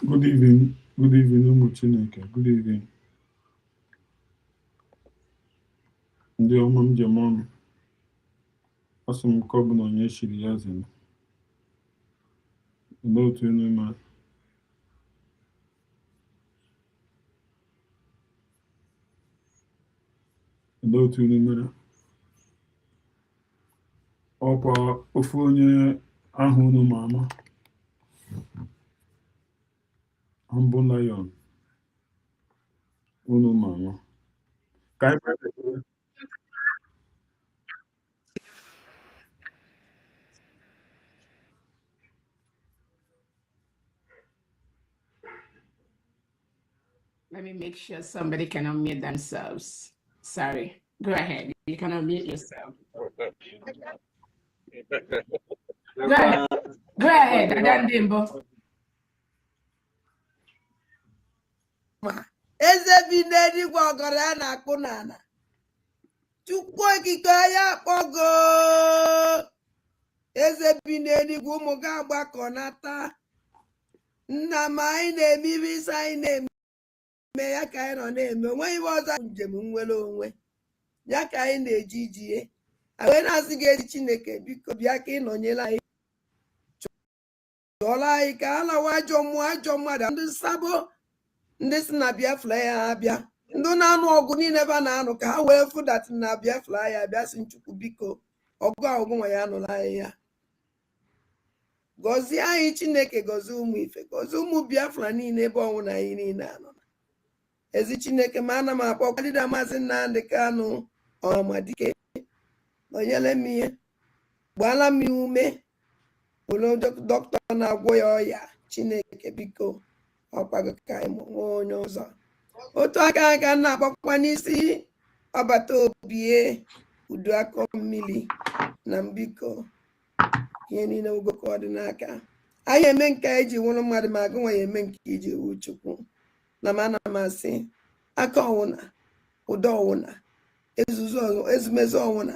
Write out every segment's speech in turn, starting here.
Good evening. Good evening, Umuchineke. Good evening. Ndị ọma m njem ọnụ. Asị m ka ọ bụ na onye chiri ya zere. Olee otu unu mere? Olee otu unu mere? Ọkwa ofu onye ahụ unu ma ama. Humble Lion. Unu ma ama. Ka anyị kpee. Let me make sure somebody can unmute themselves. Sorry. Go ahead. You can unmute yourself. Go ahead. Go ahead. Adandimbo. Eze bi n'eluigwe ọgọrọ ya na-akpụ n'ala. Chukwu okike ya akpọgo. Eze bi n'eluigwe ụmụ gị agbakọ nata. Nna m anyị na-eme ibe isi anyị na-eme ya ka anyị nọ na-eme. Onweghị ibe ọzọ njem nwere onwe. Ya ka anyị na-eji ijie. Anyị na-asị gị ezi Chineke biko bịa ka ị nọnyere anyị. Chọọla anyị ka a lawa ajọ mmadụ ndị nsabo. Ndị si na Biafra ya abịa ndị na-anụ ọgụ niile ebe a na-anụ ka ha wee fụdatị na Biafra ya abịa si Chukwu biko ọgụ ọgụ nwa ya nụrụ anyị ya gọzie anyị Chineke gọzie ụmụ ife gọzie ụmụ Biafra niile ebe ọnwụ na anyị niile anọ ezi Chineke ma ana m akpọkwa dịda Maazị Nnamdị Kanụ Ọhamadike nọnyere m ihe gbaala m ume ụlọ dọkịta na-agwọ ya ọya Chineke biko ọkwago ka anyị nwe onye ọzọ otu aka na-akpọkwa n'isi ọbata obie udu akọ mmiri na mbiko ihe niile ogo ka ọ dị n'aka anyị eme nke anyị ji nwụrụ mmadụ ma agụ nwa ya eme nke iji wu Chukwu na m ana m asị aka ọwụna ụdọ ọwụna ezumezu ọwụna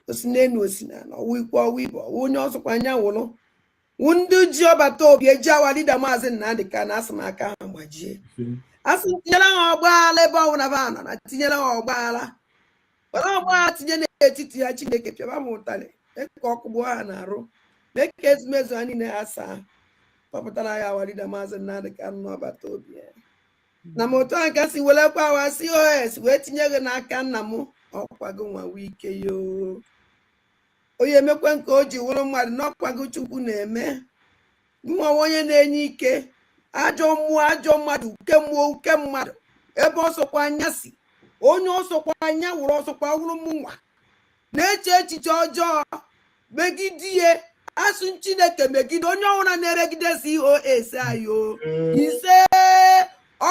osi n'enu osi na ọwụ ikwu ọwụ ibe ọwụ onye ọzọkwa anya wụrụ ndị ji ọbata obi eji awa dịda Maazị Nnamdị Kanụ na asị m aka ha gbajie asị tinyere ha ọgbaghara ebe ọbụla ba nọ na tinyere ha ọgbaghara were ọgbaghara tinye n'etiti ha Chineke pịaba m ụtarị mee ka ọkụ gbuo ha na-arụ mee ka ezumezu ha niile ha saa kpọpụtara ya awa dịda Maazị Nnamdị Kanụ n'ọbata obi ya na m otu aka si welekwa awa COS wee tinye gị n'aka nna m ọkwago nwa wike yoo onye emekwe nke o ji wụrụ mmadụ n'ọkwago Chukwu na-eme nwa onye na-enye ike ajọ mmadụ uke mmụọ uke mmadụ ebe ọsọkwa anya si onye ọsọkwa anya wụrụ ọsọkwa wụrụ m nwa na-eche echiche ọjọọ megide ihe asụ Chineke megide onye ọbụla na-eregide COS ayo ise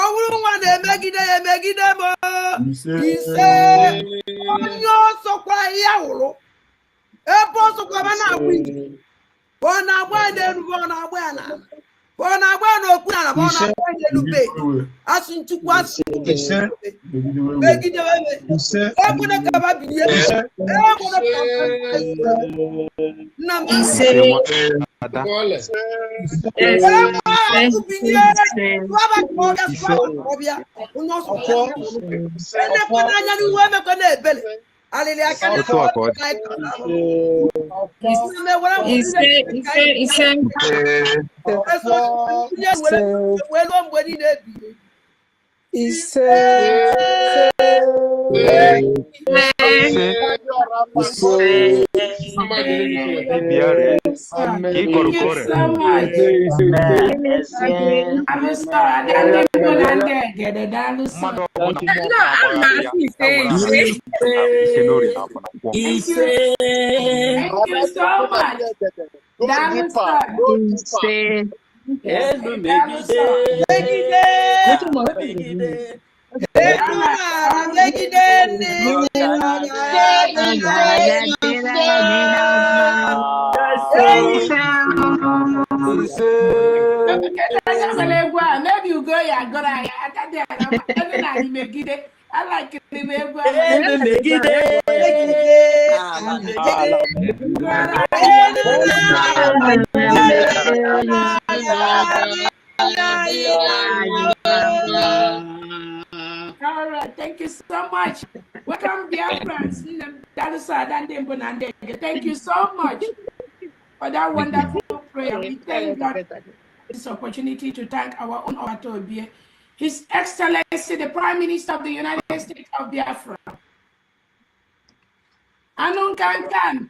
ọwụrụ nwa na-emegide ya emegide m ise onye ọsọkwa ya wụrụ ebe ọsọkwa na-agba ije bụ ọ na-agba n'elu bụ ọ na-agba ya n'ala bụ ọ na-agba n'okpu n'ala bụ ọ na-agba n'elube asụ Chukwu asụ megide ekwene ka ba bilie nna m anya n'ihu emekọ na-ebele alili aka maybe you go ya go ya I like it. All right, thank you so much. Welcome, dear friends. Thank you so much for that wonderful prayer. We thank God for this opportunity to thank our own Obatobie, His Excellency, the Prime Minister of the United States of Biafra. Anun Kankan.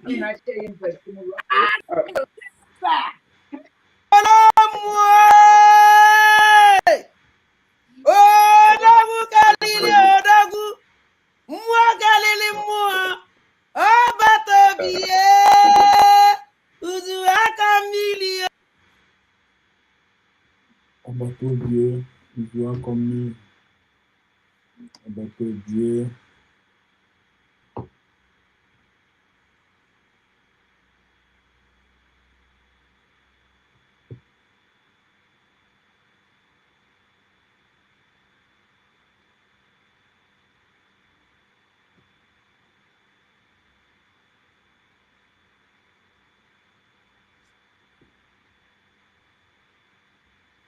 Abatobie, Vivua comme Abatobie.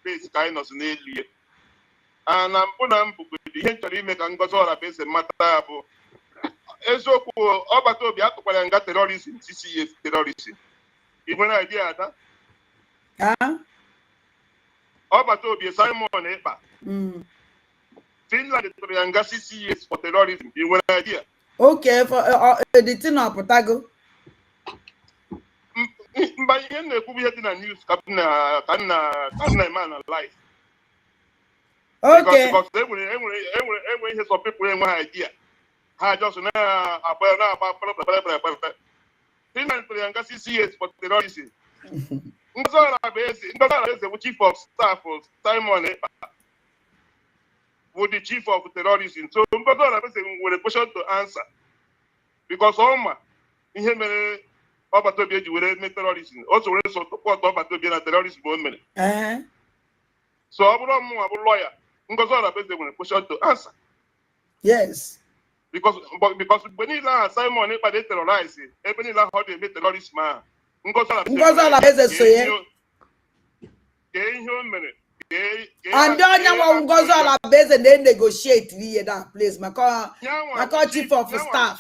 Base ka anyị nọzi n'elu ya na mbụ na mbụ ihe m chọrọ ime ka Ngozi Ọrabeze mata ya bụ eziokwu Ọbataobi atụkwara nga terorizm CCS terorizm ị nwere idea ada Ọbataobi Simon Ekpa Finland tụrụ ya nga CCS for terrorism ị nwere idea okay for the thing apụtago mba ihe na-ekwu ihe dị na news ka nna eme na live okay because enwere ihe some people enwe idea ha just na-agba Finland tụrụ ya nga CCS for terrorism Ngozi Ọrabeze bụ chief of staff Simon Ekpa bụ the chief of terrorism so Ngozi Ọrabeze nwere question to answer because ọma ihe mere Ọbataobi eji were mee terrorism o so were support Ọbataobi na terrorism o mere so ọ bụrụ mụ abụ lawyer Ngozi Ọrabeze nwere question to answer yes because mgbe niile ahụ Simon Ekpa dey terrorize ebe niile ahụ ọ dị-eme terrorism ahụ Ngozi Ọrabeze so ya kee ihe o mere and onye nwa Ngozi Ọrabeze na-negotiate ihe that place maka chief of staff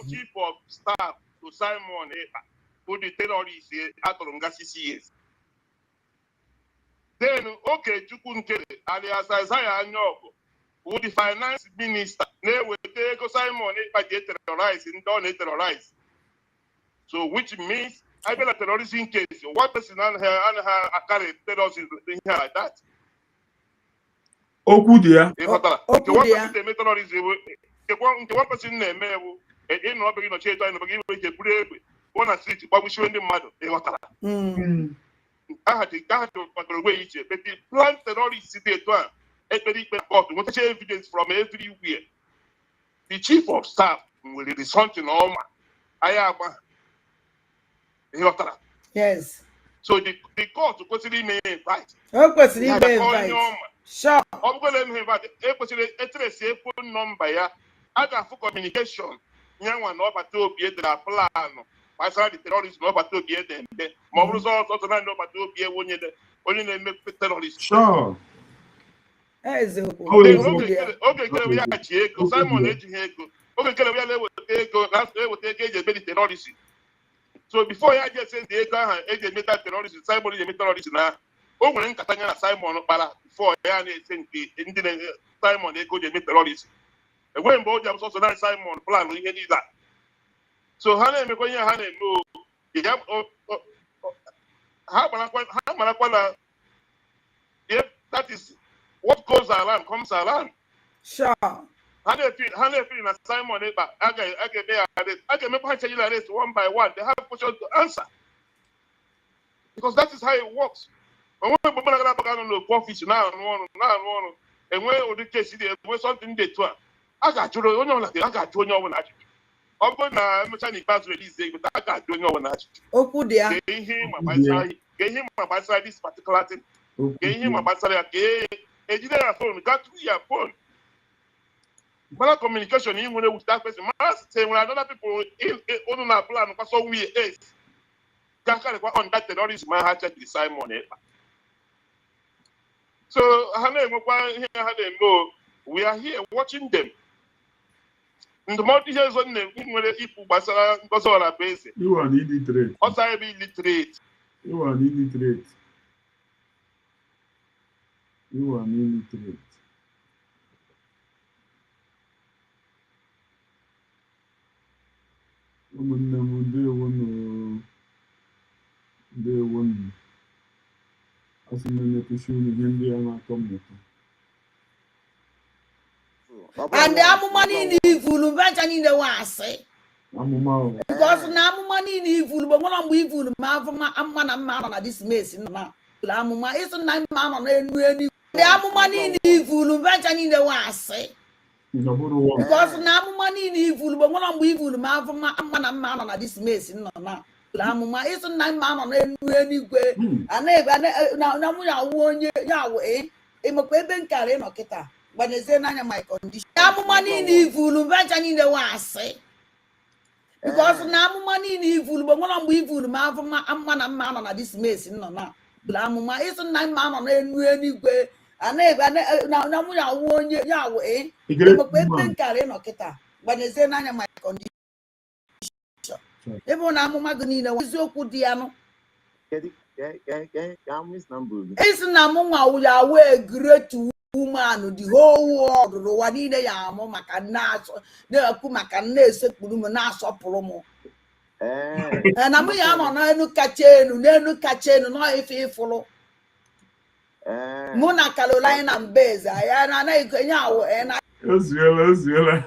chief of staff to Simon Ekpa who the terrorist atụrụ nga CCS then Okechukwu Nkele alias Isaiah Anyaọgụ who the finance minister na-eweta ego Simon Ekpa ji terrorize ndị ọ na-terrorize so which means I been a terrorism case one person anaghị akarị terrorism ihe like that Okwu dị ya nke one person na-eme ewu ịnụ ọbịa gị nọchi eto anyị nọbịa iwe ike buru egbe pụọ na street gbagbuchiwe ndị mmadụ ịghọtara aha dị kpatara onwe ya iche but plan terrorist dị etu a ekpere ikpe court nwetacha evidence from everywhere the chief of staff nwere something ọma anyị agba ịghọtara yes so the court kwesịrị ime invite o kwesịrị ime invite sure ọ bụgoro eme invite ekwesịrị etresi phone nọmba ya a ga-afụ communication nyanwa na Ọbataobi edere planụ gbasara the terrorism na Ọbataobi ede mbe ma ọ bụrụ ọzọ naanị Ọbataobi ewe onye na-eme terrorism oge kere ya ji ego Simon ejighị ego oge kere ya na-eweta ego eji eme the terrorism so before ya ji ese ndị ego ahụ eji emeta terrorism Simon eji eme terrorism na o nwere nkata ya na Simon kpara before ya na-ese nke ndị Simon ego ji eme terrorism enweghị mgbe o ji abụsọsọ na Simon plan ihe niile a so ha na-emekwa ihe ha na-eme ha marakwa na that is what goes around comes around sure ha na-efiri na Simon Ekpa a ga-eme ya a ga-emekwa ha chejila arrest one by one they have question to answer because that is how it works onweghị mgbe mmadụ ga-abaga nọ n'okwu ọfisi na-arụ ọrụ enweghị ụdị kesi dị enwe something dị etu a ga-ajụrụ onye ọbụla a ga-ajụ onye ọbụla ajụjụ ọ bụrụ na emechaa n'ikpeazụ release egbe a ga-ajụ onye ọbụla ajụjụ okwu dị ya ka ihe ma gbasara this particular thing ka ihe ma gbasara ya ka ejide ya phone gaa through ya phone gbara communication ị nwere with that person ma say nwere another people unu na plan kwaso we ace ga-akarịkwa on that terrorism ha chekiri Simon Ekpa So we are here watching them. In the multi years on them, you are illiterate. Also, I be illiterate. You are illiterate. You are illiterate. Ụmụnne m ndeewonu. Asị m na-ekwuchi unu ihe ndị a na-atọ m ụtọ. And the amụma niile ivulu mbacha niile wasị. Amụma ahụ. Because na amụma niile ivulu bụ nwere mgbe ivulu ma amụma na mma nọ na this mess nọ na amụma ịsụ na mma nọ n'elu elu. The amụma niile ivulu mbacha niile wasị. Because na amụma niile ivulu bụ nwere mgbe ivulu ma amụma na mma nọ na this mess nọ na amụma ịsụ na mma nọ n'elu eluigwe. Na mụ ya awụ onye ya awụ ịmakwa ebe nkara ịnọ kịta. Banyezie n'anya my condition. Amụma niile ivulu mbacha niile wasị. Because na amụma niile ivulu bụ nwere mgbe ivulu ma amụma na mma nọ na this mess nọ na amụma ịsụ na mma nọ n'elu eluigwe. Na mụ ya awụ onye ya awụ ịmakwa ebe nkara ịnọ kịta. Banyezie n'anya my condition. Ebe na amụma gị niile eziokwu dị ya nụ. Ịsị na mụ nwa wụ ya awụ great woman, the whole world, ụwa niile ya amụ maka na-ekwu maka na-esekpuru m na-asọpụrụ m. Na mụ ya nọ n'elu kacha enu nọ ife ịfụrụ. Mụ na Carolina Mbeze ya na-anaghị enye awụ na Ozuela.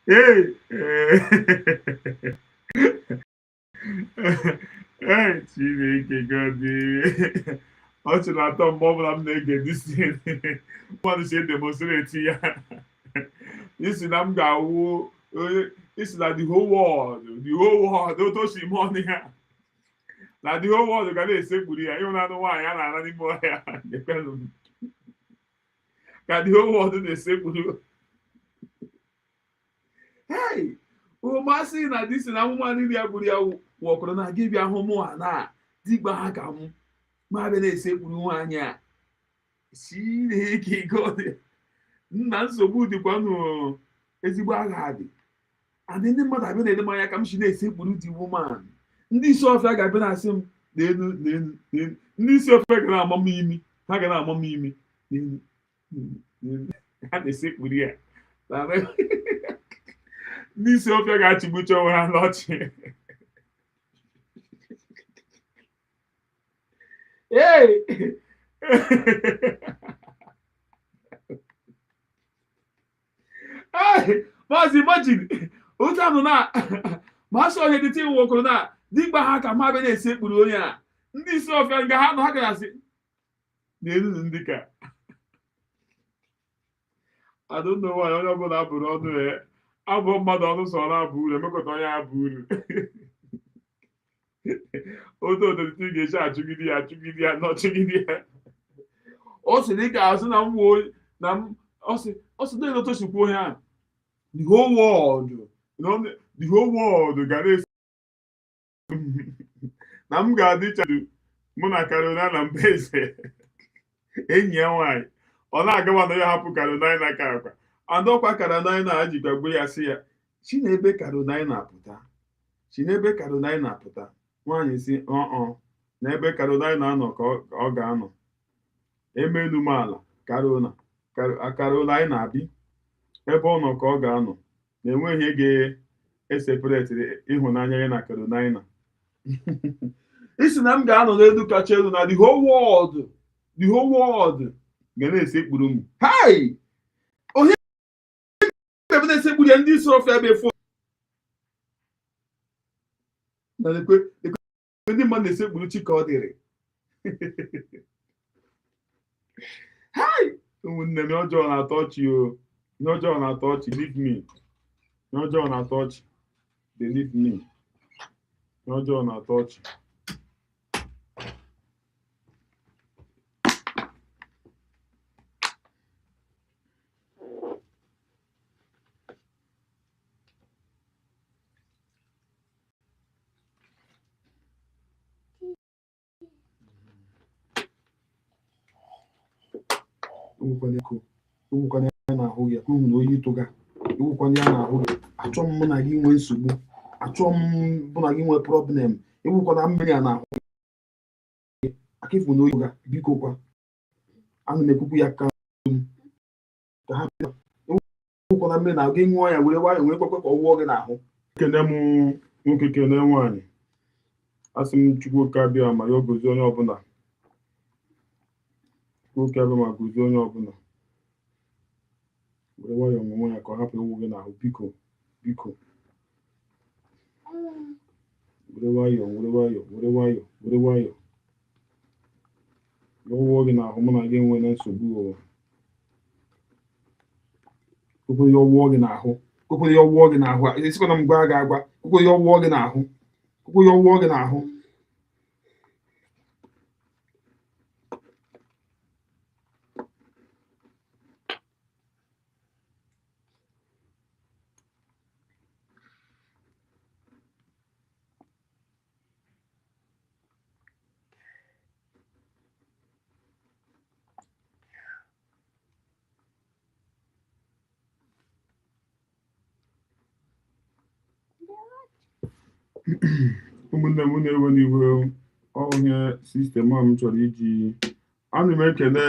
Hey, Chineke gọdị. Ọ chụ na-atọ mgbe ọbụla m na-ege disi mmadụ si demonstrate ya. Isi na m ga-awụ isi na the whole world otu o si ime ọnụ ya na the whole world ga na-esekpuru ya ịhụnanụ nwaanyị a na-ara n'ime ọhịa ka the whole world na-esekpuru. Hey, masị na disi na amụma niile ya bụrụ ya wọkọrọ na gị bịa hụ mụ a na digba ha ka mụ ma bịa na-esekpuru nwaanyị a. Chineke gọdị. Nna nsogbu dịkwanụ ezigbo agha dị. Adị ndị mmadụ abịa na-ele m anya ka m si na-esekpuru dị woman. Ndị isi ọfịa ga-abịa na-asị m n'elu. Ndị isi ọfịa ga na-ama m imi. Ha ga na-ama m imi n'elu. Ha na-esekpuru ya. Ndị isi ọfịa ga-achịgbucha onwe ha n'ọchị. Hey! Maazị imagine otu anụ na masị onye dịtị iwu okoro na dịgba ha ka ma bịa na-esekpuru onye a. Ndị isi ọfịa nga ha nọ ha ga-asị n'elu ndị ka I don't know why onye ọbụla abụrụ ọnụ ya abụ mmadụ ọnụ sọ na-abụ uru emekọta onye abụ uru. Otu odotiti ga-eji achụgide ya n'ọchụgide ya. Ọ sị dị ka asị na m wuo na m ọ sị dị n'otochukwu onye a the whole world ga na-esi na m ga-adị chadu mụ na Carolina Mbeze enyi ya nwaanyị ọ na-agawa na ya hapụ Carolina ka akwa andọkwa Carolina a jikwa gbe ya sị ya Chinebe Carolina pụta nwaanyị si n'ebe Carolina nọ ka ọ ga-anọ emelu m ala Carolina abi ebe ọ nọ ka ọ ga-anọ na-enweghị ga-eseparate ịhụnanya ya na Carolina. Isi na m ga-anọ n'elu kacha elu na the whole world ga na-esekpuru m. Hai! Onye ebe na-esekpuru ya ndị isi ọfịa ebe fo na ndị mmadụ na-esekpuru chi ka ọ dịrị. Hai! Ụmụnne m ọjọọ na-atọ ọchị o. N'ọjọọ na-atọ ọchị, leave me. N'ọjọọ na-atọ ọchị, they leave me. N'ọjọọ na-atọ ọchị. ewukwana eko ewukwana ya na-ahụ ya ka unu na oyi tụga ewukwana ya na-ahụ ya achọ m mụ na gị nwee nsogbu achọ m bụ na gị nwee problem ewukwana mmiri a na-ahụ aka ifu na oyi tụga biko kwa ana m ekwupụ ya ka ha ewukwana mmiri na gị ṅụọ ya were nwayọ wee kwekwe ka ọ wụọ gị n'ahụ kene m nwoke kene nwaanyị asị m Chukwu ka bịa ma ya gozie onye ọbụla nwoke abịa ma gozie onye ọbụla were nwayọ ọmụmụ ya ka ọ hapụ ịwụ gị n'ahụ biko biko were nwayọ were nwayọ were nwayọ were nwayọ ya ọwụọ gị n'ahụ mụ na gị enwe na nsogbu ụwa kwekwe ya ọwụọ gị n'ahụ kwekwe ya ọwụọ gị n'ahụ esikwa na m gwa gị agwa kwekwe ya ọwụọ gị n'ahụ kwekwe ya ọwụọ gị n'ahụ ụmụnne m na-ewe n'iwe onye sistem a m chọrọ iji ana m ekele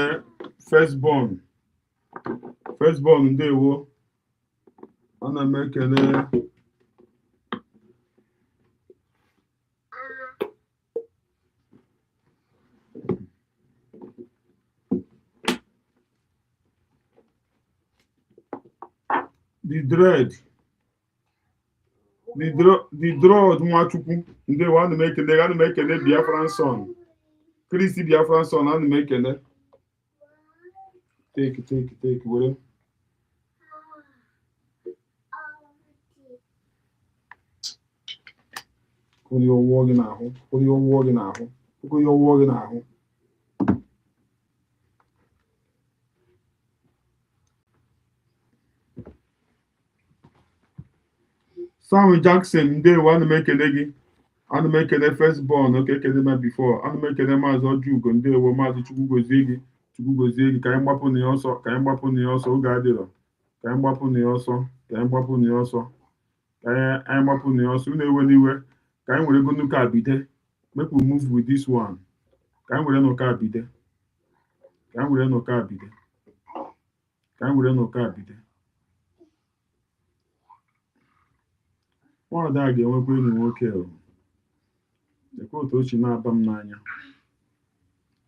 firstborn ndewo ana m ekele the dread Nwachukwu ndewo ana m ekele Biafran son Kristi Biafran son ana m ekele take were kwụrụ ya ọwụọ gị n'ahụ kwụrụ ya ọwụọ gị n'ahụ kwụrụ ya ọwụọ gị n'ahụ Sam Jackson ndewo ana m ekele gị ana m ekele firstborn oke ekele ma before ana m ekele maazị Ojugo ndewo maazị Chukwu gozie gị ka anyị gbapụ na ya ọsọ oge adịrọ ka anyị gbapụ na ya ọsọ unu ewe n'iwe ka anyị were gonu ka bide make we move with this one ka anyị were n'ụka bide nwaada a ga-enwekwa enyi nwoke ekwe otu ochi na-aba m n'anya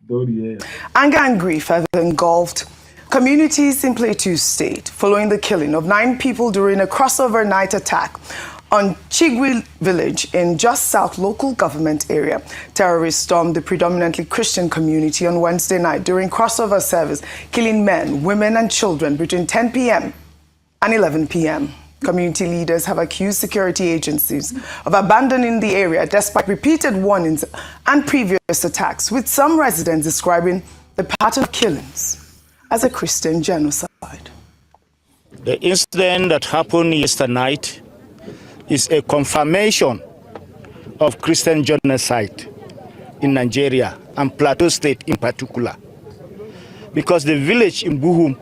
dorie ya. Anger and grief have engulfed communities in Plateau State following the killing of 9 people during a crossover night attack on Chigwi village in just south local government area. Terrorists stormed the predominantly Christian community on Wednesday night during crossover service, killing men, women and children between 10 p.m. and 11 p.m. Community leaders have accused security agencies of abandoning the area despite repeated warnings and previous attacks, with some residents describing the pattern of killings as a Christian genocide. The incident that happened yesterday night is a confirmation of Christian genocide in Nigeria and Plateau State in particular. Because the village in Buhum,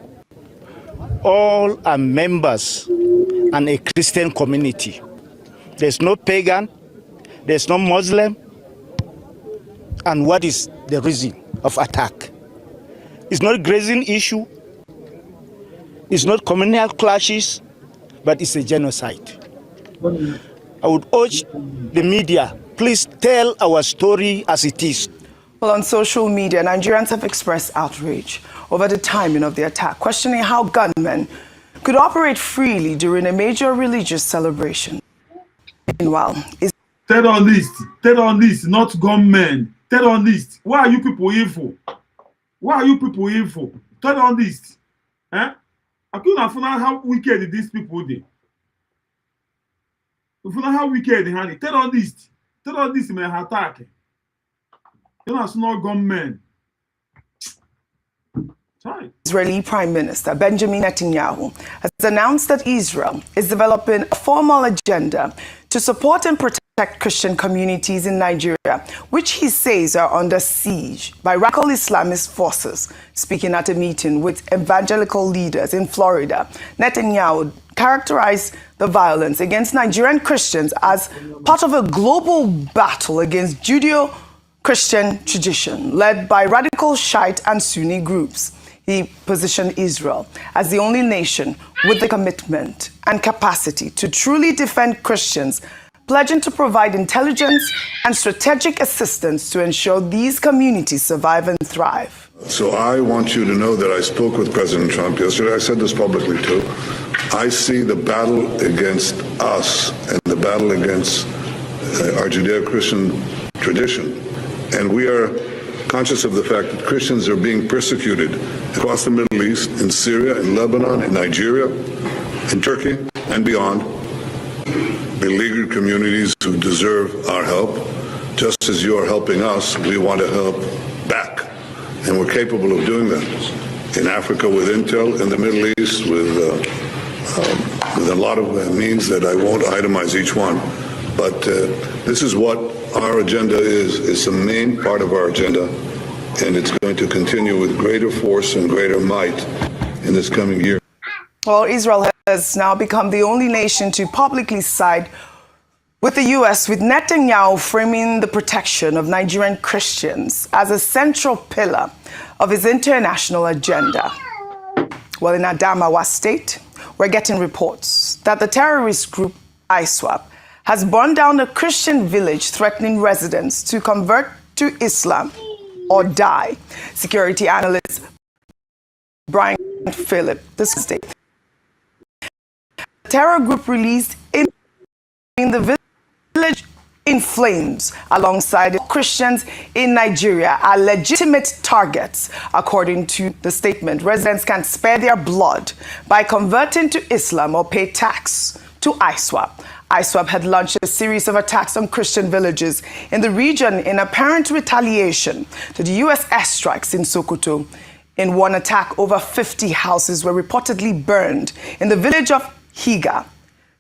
all are members and a Christian community. There's no pagan, there's no Muslim. And what is the reason of attack? It's not a grazing issue, it's not communal clashes, but it's a genocide. I would urge the media, please tell our story as it is. Well, on social media, Nigerians have expressed outrage over the timing of the attack, questioning how gunmen could operate freely during a major religious celebration. Meanwhile, terrorists, not gunmen. Terrorists. Why are you people evil? Terrorists. I couldn't find out how wicked these people are. You know how wicked they are. Terrorists may attack. You're not gunmen. Israeli Prime Minister Benjamin Netanyahu has announced that Israel is developing a formal agenda to support and protect Christian communities in Nigeria, which he says are under siege by radical Islamist forces. Speaking at a meeting with evangelical leaders in Florida, Netanyahu characterized the violence against Nigerian Christians as part of a global battle against Judeo-Christian tradition led by radical Shiite and Sunni groups. He positioned Israel as the only nation with the commitment and capacity to truly defend Christians, pledging to provide intelligence and strategic assistance to ensure these communities survive and thrive. So I want you to know that I spoke with President Trump yesterday. I said this publicly too. I see the battle against us and the battle against our Judeo-Christian tradition. And we are conscious of the fact that Christians are being persecuted across the Middle East, in Syria, in Lebanon, in Nigeria, in Turkey, and beyond. Beleaguered communities who deserve our help. Just as you are helping us, we want to help back. And we're capable of doing that. In Africa with intel, in the Middle East with a lot of means that I won't itemize each one. But this is what our agenda is. It's the main part of our agenda, and it's going to continue with greater force and greater might in this coming year. Well, Israel has now become the only nation to publicly side with the U.S., with Netanyahu framing the protection of Nigerian Christians as a central pillar of his international agenda. Well, in Adamawa State, we're getting reports that the terrorist group ISWAP has burned down a Christian village, threatening residents to convert to Islam or die. Security analyst Brian Phillip, this Tuesday. The terror group released in the village in flames alongside Christians in Nigeria are legitimate targets. According to the statement, residents can spare their blood by converting to Islam or pay tax to ISWAP. ISWAP had launched a series of attacks on Christian villages in the region in apparent retaliation to the U.S. airstrikes in Sokoto. In one attack, over 50 houses were reportedly burned in the village of Higa.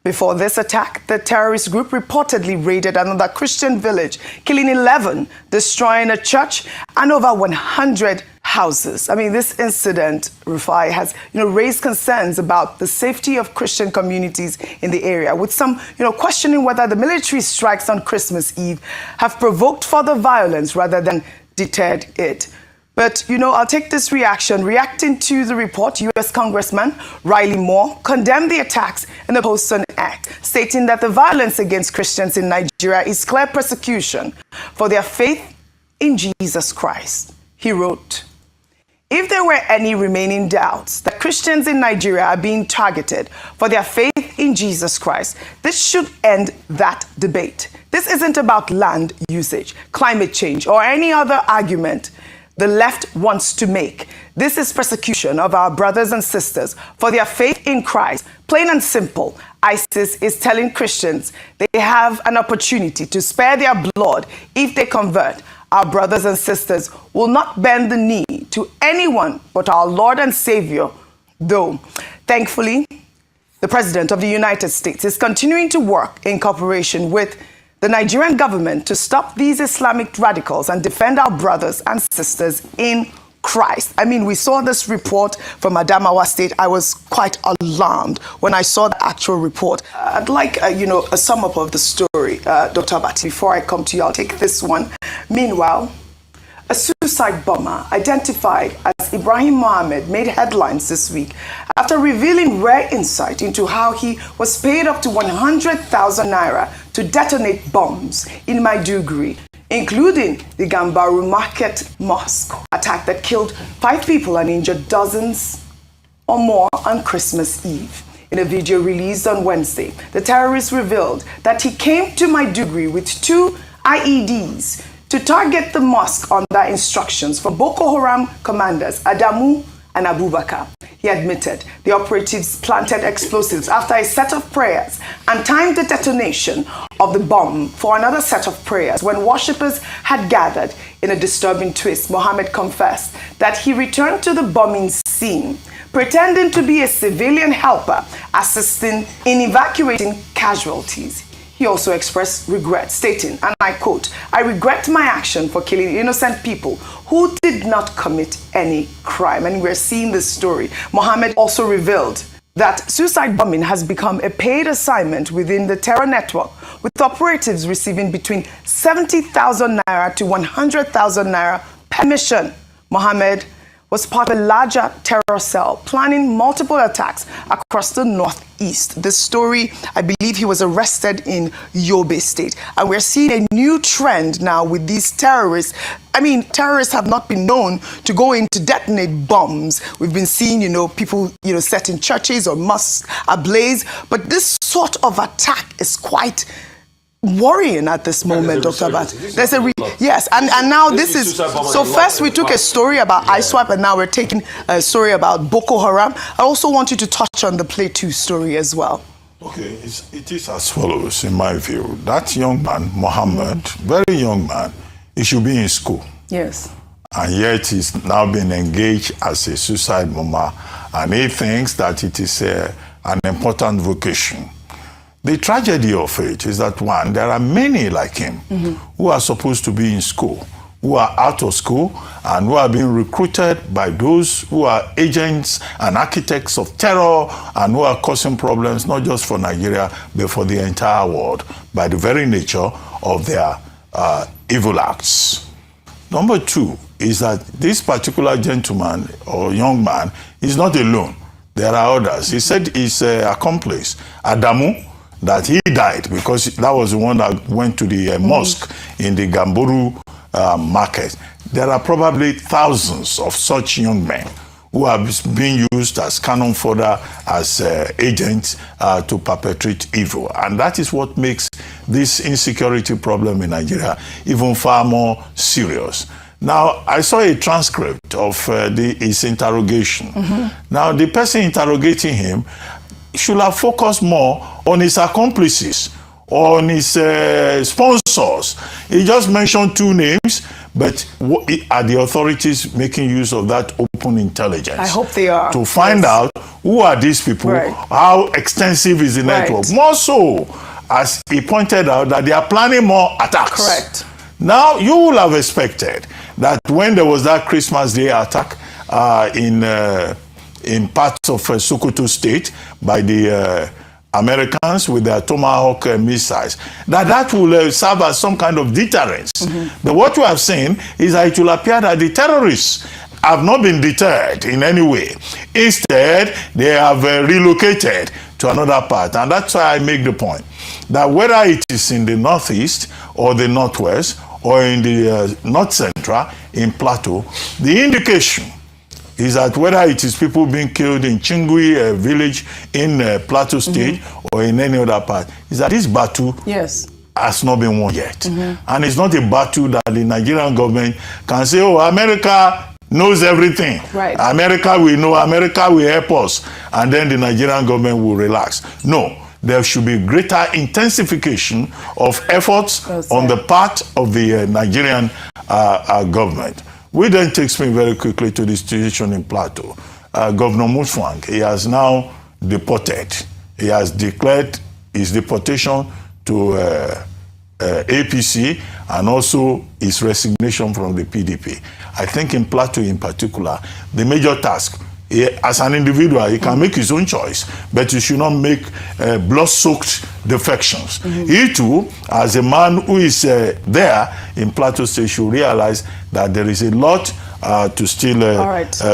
Before this attack, the terrorist group reportedly raided another Christian village, killing 11, destroying a church and over 100 houses. I mean, this incident, Rufai, has raised concerns about the safety of Christian communities in the area, with some questioning whether the military strikes on Christmas Eve have provoked further violence rather than deterred it. But, I'll take this reaction. Reacting to the report, U.S. Congressman Riley Moore condemned the attacks in the post on X, stating that the violence against Christians in Nigeria is clear persecution for their faith in Jesus Christ. He wrote, "If there were any remaining doubts that Christians in Nigeria are being targeted for their faith in Jesus Christ, this should end that debate. This isn't about land usage, climate change, or any other argument the left wants to make. This is persecution of our brothers and sisters for their faith in Christ. Plain and simple, ISIS is telling Christians they have an opportunity to spare their blood if they convert. Our brothers and sisters will not bend the knee to anyone but our Lord and Savior, though. Thankfully, the President of the United States is continuing to work in cooperation with the Nigerian government to stop these Islamic radicals and defend our brothers and sisters in Christ." I mean, we saw this report from Adamawa State. I was quite alarmed when I saw the actual report. I'd like, a sum up of the story, Dr. Abati. Before I come to you, I'll take this one. Meanwhile, a suicide bomber identified as Ibrahim Mohammed made headlines this week after revealing rare insight into how he was paid up to 100,000 naira to detonate bombs in Maiduguri, including the Gambaru Market Mosque attack that killed 5 people and injured dozens or more on Christmas Eve. In a video released on Wednesday, the terrorist revealed that he came to Maiduguri with 2 IEDs to target the mosque under instructions from Boko Haram commanders Adamu and Abubakar. He admitted the operatives planted explosives after a set of prayers and timed the detonation of the bomb for another set of prayers. When worshippers had gathered in a disturbing twist, Mohammed confessed that he returned to the bombing scene, pretending to be a civilian helper, assisting in evacuating casualties. He also expressed regret, stating, and I quote, "I regret my action for killing innocent people who did not commit any crime." And we're seeing this story. Mohammed also revealed that suicide bombing has become a paid assignment within the terror network, with operatives receiving between 70,000 naira to 100,000 naira per mission. Mohammed was part of a larger terror cell planning multiple attacks across the northeast. The story, I believe he was arrested in Yobe State. And we're seeing a new trend now with these terrorists. I mean, terrorists have not been known to go in to detonate bombs. We've been seeing, people, setting churches or mosques ablaze. But this sort of attack is quite worrying at this moment, Dr. Bat. Yes, and now this is, so first we took a story about ISWAP and now we're taking a story about Boko Haram. I also want you to touch on the Plateau story as well. Okay, it is as follows in my view. That young man, Mohammed, very young man, he should be in school. Yes. And yet he's now been engaged as a suicide bomber, and he thinks that it is an important vocation. The tragedy of it is that, one, there are many like him who are supposed to be in school, who are out of school, and who are being recruited by those who are agents and architects of terror and who are causing problems not just for Nigeria, but for the entire world by the very nature of their evil acts. Number two is that this particular gentleman or young man is not alone. There are others. He said his accomplice, Adamu, that he died because that was the one that went to the mosque in the Gamburu market. There are probably thousands of such young men who are being used as cannon fodder, as agents to perpetrate evil. And that is what makes this insecurity problem in Nigeria even far more serious. Now, I saw a transcript of his interrogation. Now, the person interrogating him should have focused more on his accomplices, on his sponsors. He just mentioned two names, but are the authorities making use of that open intelligence? I hope they are. To find out who are these people, how extensive is the network. More so, as he pointed out, that they are planning more attacks. Correct. Now, you will have expected that when there was that Christmas Day attack in parts of Sokoto State by the Americans with their Tomahawk missiles, that will serve as some kind of deterrence. But what we have seen is that it will appear that the terrorists have not been deterred in any way. Instead, they have relocated to another part. And that's why I make the point that whether it is in the northeast or the northwest or in the north central, in Plateau, the indication is that whether it is people being killed in Chingui, a village in Plateau State, or in any other part, is that this battle has not been won yet. And it's not a battle that the Nigerian government can say, oh, America knows everything. America will know, America will help us, and then the Nigerian government will relax. No, there should be greater intensification of efforts on the part of the Nigerian government. Which then takes me very quickly to the situation in Plateau. Governor Mutfwang, he has now deported. He has declared his deportation to APC and also his resignation from the PDP. I think in Plateau in particular, the major task, as an individual, he can make his own choice, but he should not make blood-soaked defections. He too, as a man who is there in Plateau State, should realize that there is a lot to still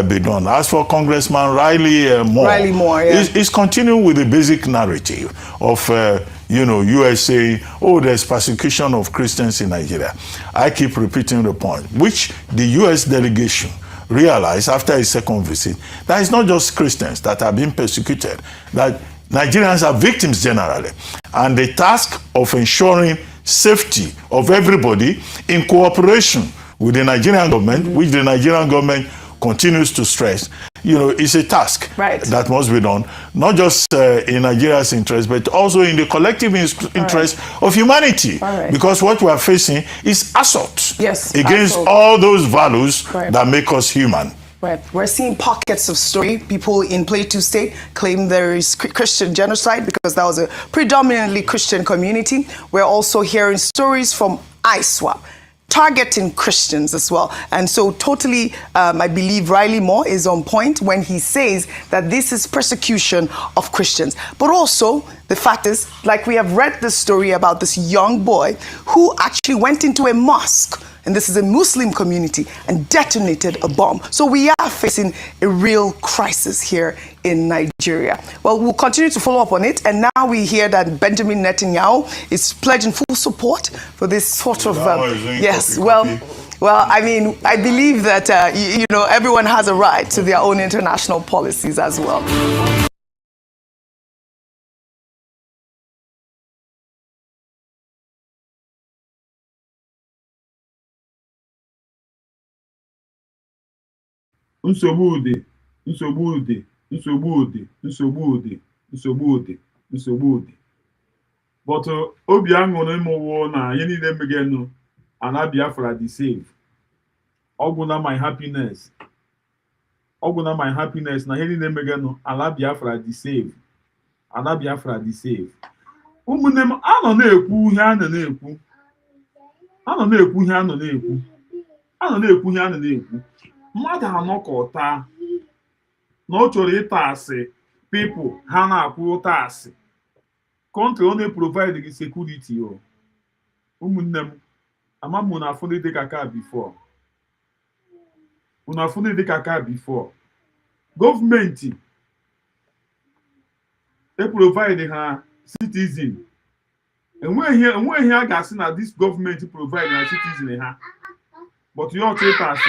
be done. As for Congressman Riley Moore, he's continuing with the basic narrative of USA, oh, there's persecution of Christians in Nigeria. I keep repeating the point, which the US delegation realized after his second visit, that it's not just Christians that are being persecuted, that Nigerians are victims generally. And the task of ensuring safety of everybody in cooperation with the Nigerian government, which the Nigerian government continues to stress, it's a task that must be done, not just in Nigeria's interest, but also in the collective interest of humanity. Because what we are facing is assault against all those values that make us human. Right. We're seeing pockets of story. People in Plateau State claim there is Christian genocide because that was a predominantly Christian community. We're also hearing stories from ISWAP targeting Christians as well. And so totally, I believe Riley Moore is on point when he says that this is persecution of Christians. But also, the fact is, like we have read the story about this young boy who actually went into a mosque, and this is a Muslim community, and detonated a bomb. So we are facing a real crisis here in Nigeria. Well, we'll continue to follow up on it. And now we hear that Benjamin Netanyahu is pledging full support for this sort of... Well, I mean, I believe that, everyone has a right to their own international policies as well. nsogbu ụdị. But obi aṅụrị m wụ na ihe niile megenu ana Biafra dị save. Ọgwụ na my happiness na ihe niile megenu ana Biafra dị save. Ana Biafra dị save. Ụmụnne m anọ na-ekwu ihe a na-ekwu. Mmadụ anọkọta na ọ chọrọ ịta asị people ha na-akwụ ụta asị. Country only provide the security. Ụmụnne m ama m na afọ dị ka aka before. Gọọmenti provide ha citizen. Enweghị a ga-asị na this government provide na citizen ha. But you all take us.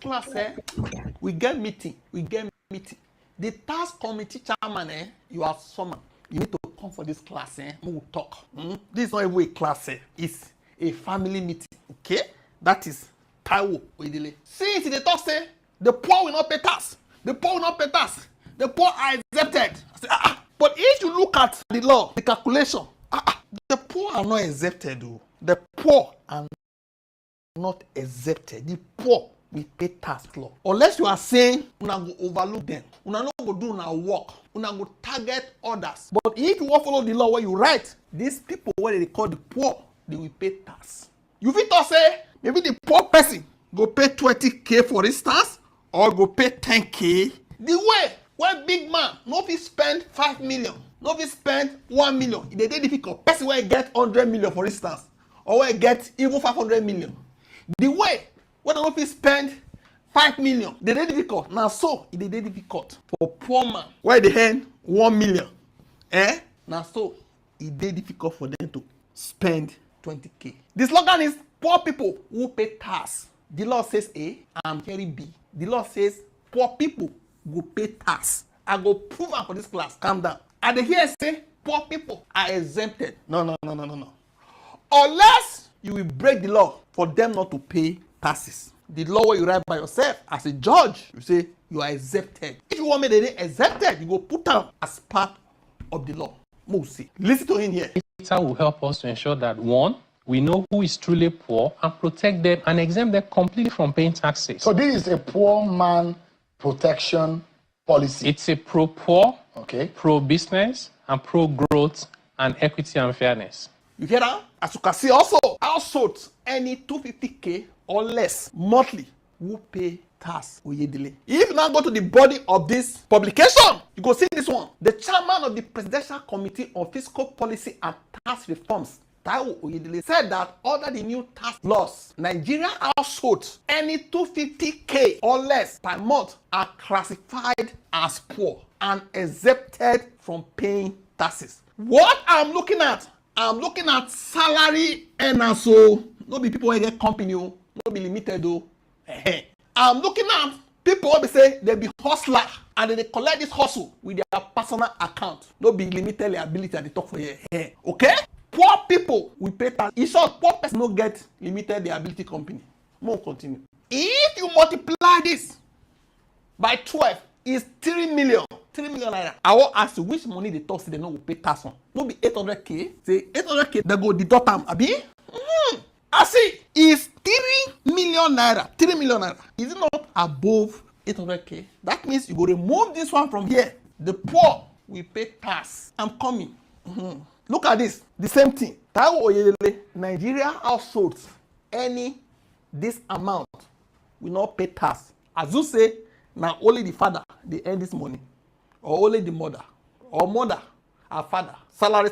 Class, we get meeting. The task committee chairman, you are summoned. You need to come for this class. We will talk. This is not even a class. It's a family meeting. Okay? That is Taiwo Oedile. Since they talk, say the poor will not pay tax. The poor are exempted. I say, But if you look at the law, the calculation, the poor are not exempted. The poor are not exempted. The poor will pay tax law. Unless you are saying, una go overlook them. Una no go do una work. Una go target others. But if you want to follow the law where you write, these people, what they call the poor, they will pay tax. You fit to say, maybe the poor person go pay 20K for instance, or go pay 10K. The way when big man no fit spend 5 million, no fit spend 1 million, it dey difficult. Person wey get 100 million for instance, or wey get even 500 million. The way when no fit spend 5 million, dey difficult. Now so it dey difficult for poor man wey dey earn 1 million. Now so it dey difficult for them to spend 20K. The slogan is poor people who pay tax. The law says A, I'm hearing B. The law says poor people go pay tax. I go prove am for this class. Calm down. And the here say poor people are exempted. No. Unless you will break the law for them not to pay taxes. The law where you write by yourself as a judge, you say you are exempted. If you want me to be exempted, you go put them as part of the law. Musi. Listen to him here. Data will help us to ensure that 1, we know who is truly poor and protect them and exempt them completely from paying taxes. So this is a poor man protection policy. It's a pro-poor, okay, pro-business, and pro-growth and equity and fairness. You hear that? As you can see also, households any 250K or less monthly will pay tax. If you now go to the body of this publication, you go see this one. The chairman of the Presidential Committee on Fiscal Policy and Tax Reforms, Taiwo Oyedele, said that under the new tax laws, Nigerian households any 250K or less per month are classified as poor and exempted from paying taxes. What I'm looking at salary earners, so no be people who get company, no be limited though. I'm looking at people who say they be hustler and they collect this hustle with their personal account. No be limited liability at the top for here. Okay? poor people will pay tax. In short, poor person no get limited liability company. More continue. If you multiply this by 12, it's 3 million. 3 million naira. I will ask you which money they talk say they no will pay tax on. No be 800k. Say 800k, they go deduct them. Abi? I see. Is 3 million naira. 3 million naira. Is it not above 800k? That means you go remove this one from here. The poor will pay tax. I'm coming. Look at this. The same thing. Taiwo Oyedele, Nigeria households, this amount will not pay tax. As you say, now only the father they earn this money, or only the mother, or mother and father salary.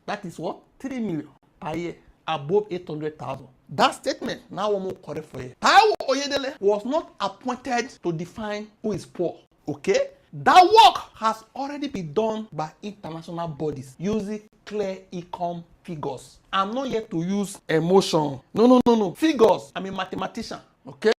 That is what 3 million per year, above 800,000. That statement now one more correct for you. Taiwo Oyedele was not appointed to define who is poor. Okay, that work has already been done by international bodies using clear income figures. I'm not here to use emotion. No. Figures. I'm a mathematician. Okay?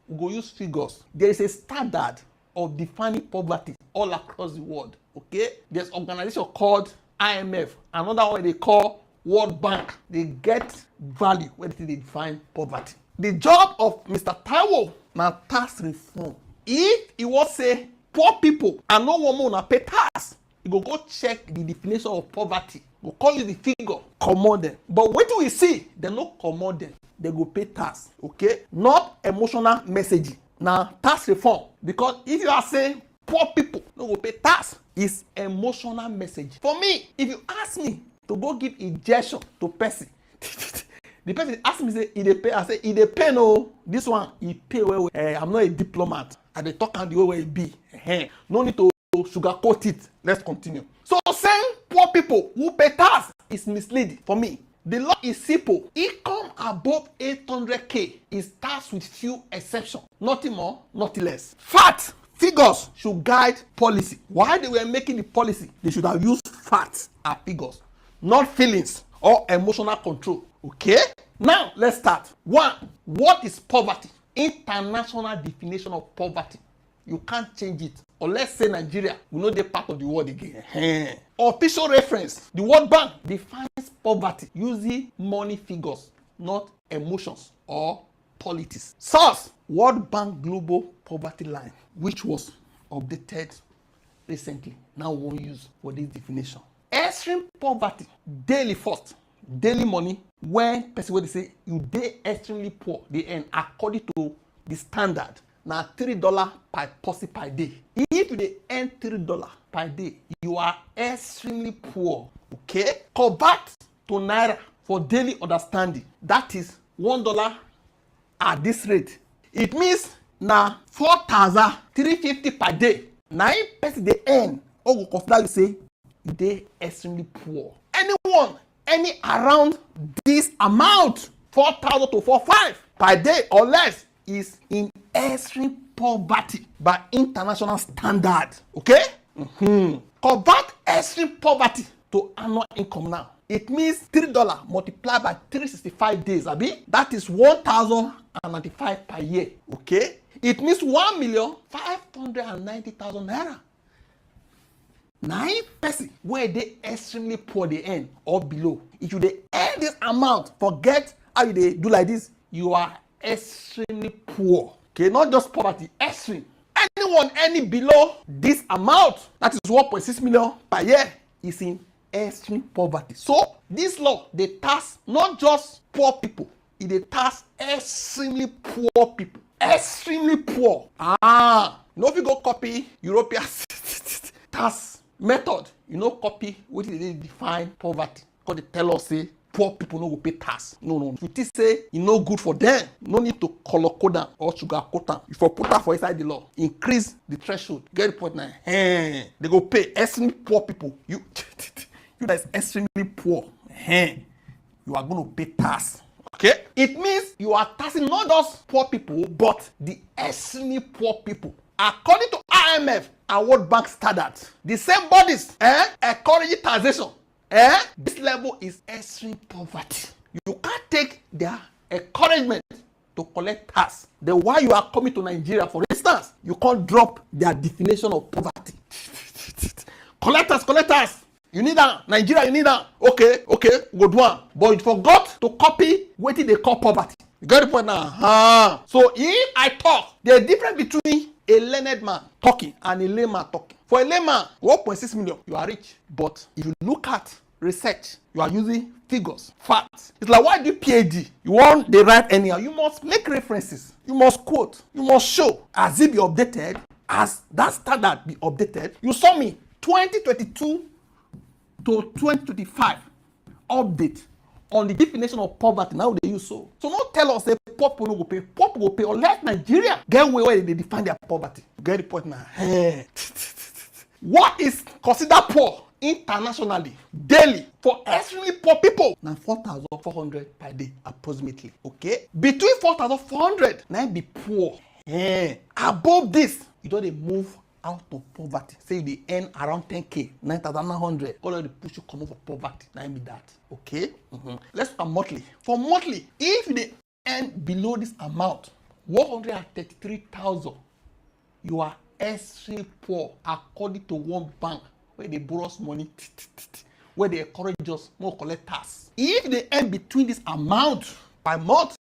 We go use figures. There is a standard of defining poverty all across the world. Okay? There's an organization called IMF. Another one they call World Bank. They get value when they define poverty. The job of Mr. Taiwo na tax reform. If he was say poor people and no one more pay tax, he go check the definition of poverty. Go call you the figure, commode them. But what do we see? They no commode them. They go pay tax. Okay? Not emotional messaging. Now tax reform. Because if you are saying poor people no go pay tax, it's emotional message. For me, if you ask me to go give injection to person, the person ask me say, "He pay?" I say, "He pay no. This one he pay well. I'm not a diplomat. I dey talk am the way it be. No need to sugarcoat it. Let's continue." So saying poor people who pay tax is misleading for me. The law is simple. Income above 800k is taxed with few exceptions. Nothing more, nothing less. Fact, figures should guide policy. While they were making the policy, they should have used facts and figures, not feelings or emotional control. Okay? Now, let's start. 1. What is poverty? International definition of poverty. You can't change it. Or let's say Nigeria, we know they're part of the world again. Official reference. The World Bank defines poverty using money figures, not emotions or politics. Source, World Bank Global Poverty Line, which was updated recently. Now we won't use for this definition. Extreme poverty, daily first. Daily money, when person wey dey say you dey extremely poor, they earn according to the standard. Now $3 per person per day. If you dey earn $3 per day, you are extremely poor. Okay? Convert to naira for daily understanding. That is $1 at this rate. It means na 4,350 per day. Now if person dey earn, or go consider you say you dey extremely poor. Any around this amount, 4,000 to 4,500 per day or less, is in extreme poverty by international standard. Okay? Convert extreme poverty to annual income now. It means $3 multiplied by 365 days. Abi? That is 1,095 per year. Okay? It means 1,590,000 naira. 9 person where they extremely poor they earn or below. If you they earn this amount, forget how you they do like this. You are extremely poor. Okay, not just poverty, extreme. Anyone any below this amount, that is 1.6 million per year, is in extreme poverty. So this law they tax not just poor people, it they tax extremely poor people. Extremely poor. You know if you go copy European tax method, you know copy what they define poverty. Because they tell us say poor people no go pay tax. No. If you say e no good for them, no need to color code them or sugar coat them. If you put that for inside the law, increase the threshold. Get the point now. They go pay extremely poor people. You that is extremely poor. You are going to pay tax. Okay? It means you are taxing not just poor people, but the extremely poor people. According to IMF and World Bank standards, the same bodies encourage taxation. This level is extreme poverty. You can't take their encouragement to collect tax. Then why you are coming to Nigeria, for instance, you can't drop their definition of poverty. Collect tax. You need that. Nigeria, you need that. Okay, good one. But you forgot to copy what they call poverty. You got the point now? So if I talk, there's a difference between a learned man talking and a layman talking. For a layman, 1.6 million, you are rich. But if you look at research, you are using figures, facts. It's like, why do PhD? You want the right anyhow. You must make references. You must quote. You must show. As it be updated, as that standard be updated. You saw me 2022 to 2025 update on the definition of poverty. Now they use so. So don't tell us that poor people no go pay. Poor people go pay unless Nigeria get where they define their poverty. Get the point now. What is considered poor internationally daily for extremely poor people? Now 4,400 per day approximately. Okay, between 4,400 now be poor. Above this, you don't move out of poverty. Say they earn around 10k, 9,900. All they push you come out of poverty. Now be that. Okay. Let's look at monthly. For monthly, if they earn below this amount, 133,000, you are extremely poor according to one bank where they borrow us money, where they encourage us more collect tax. If they earn between this amount by month,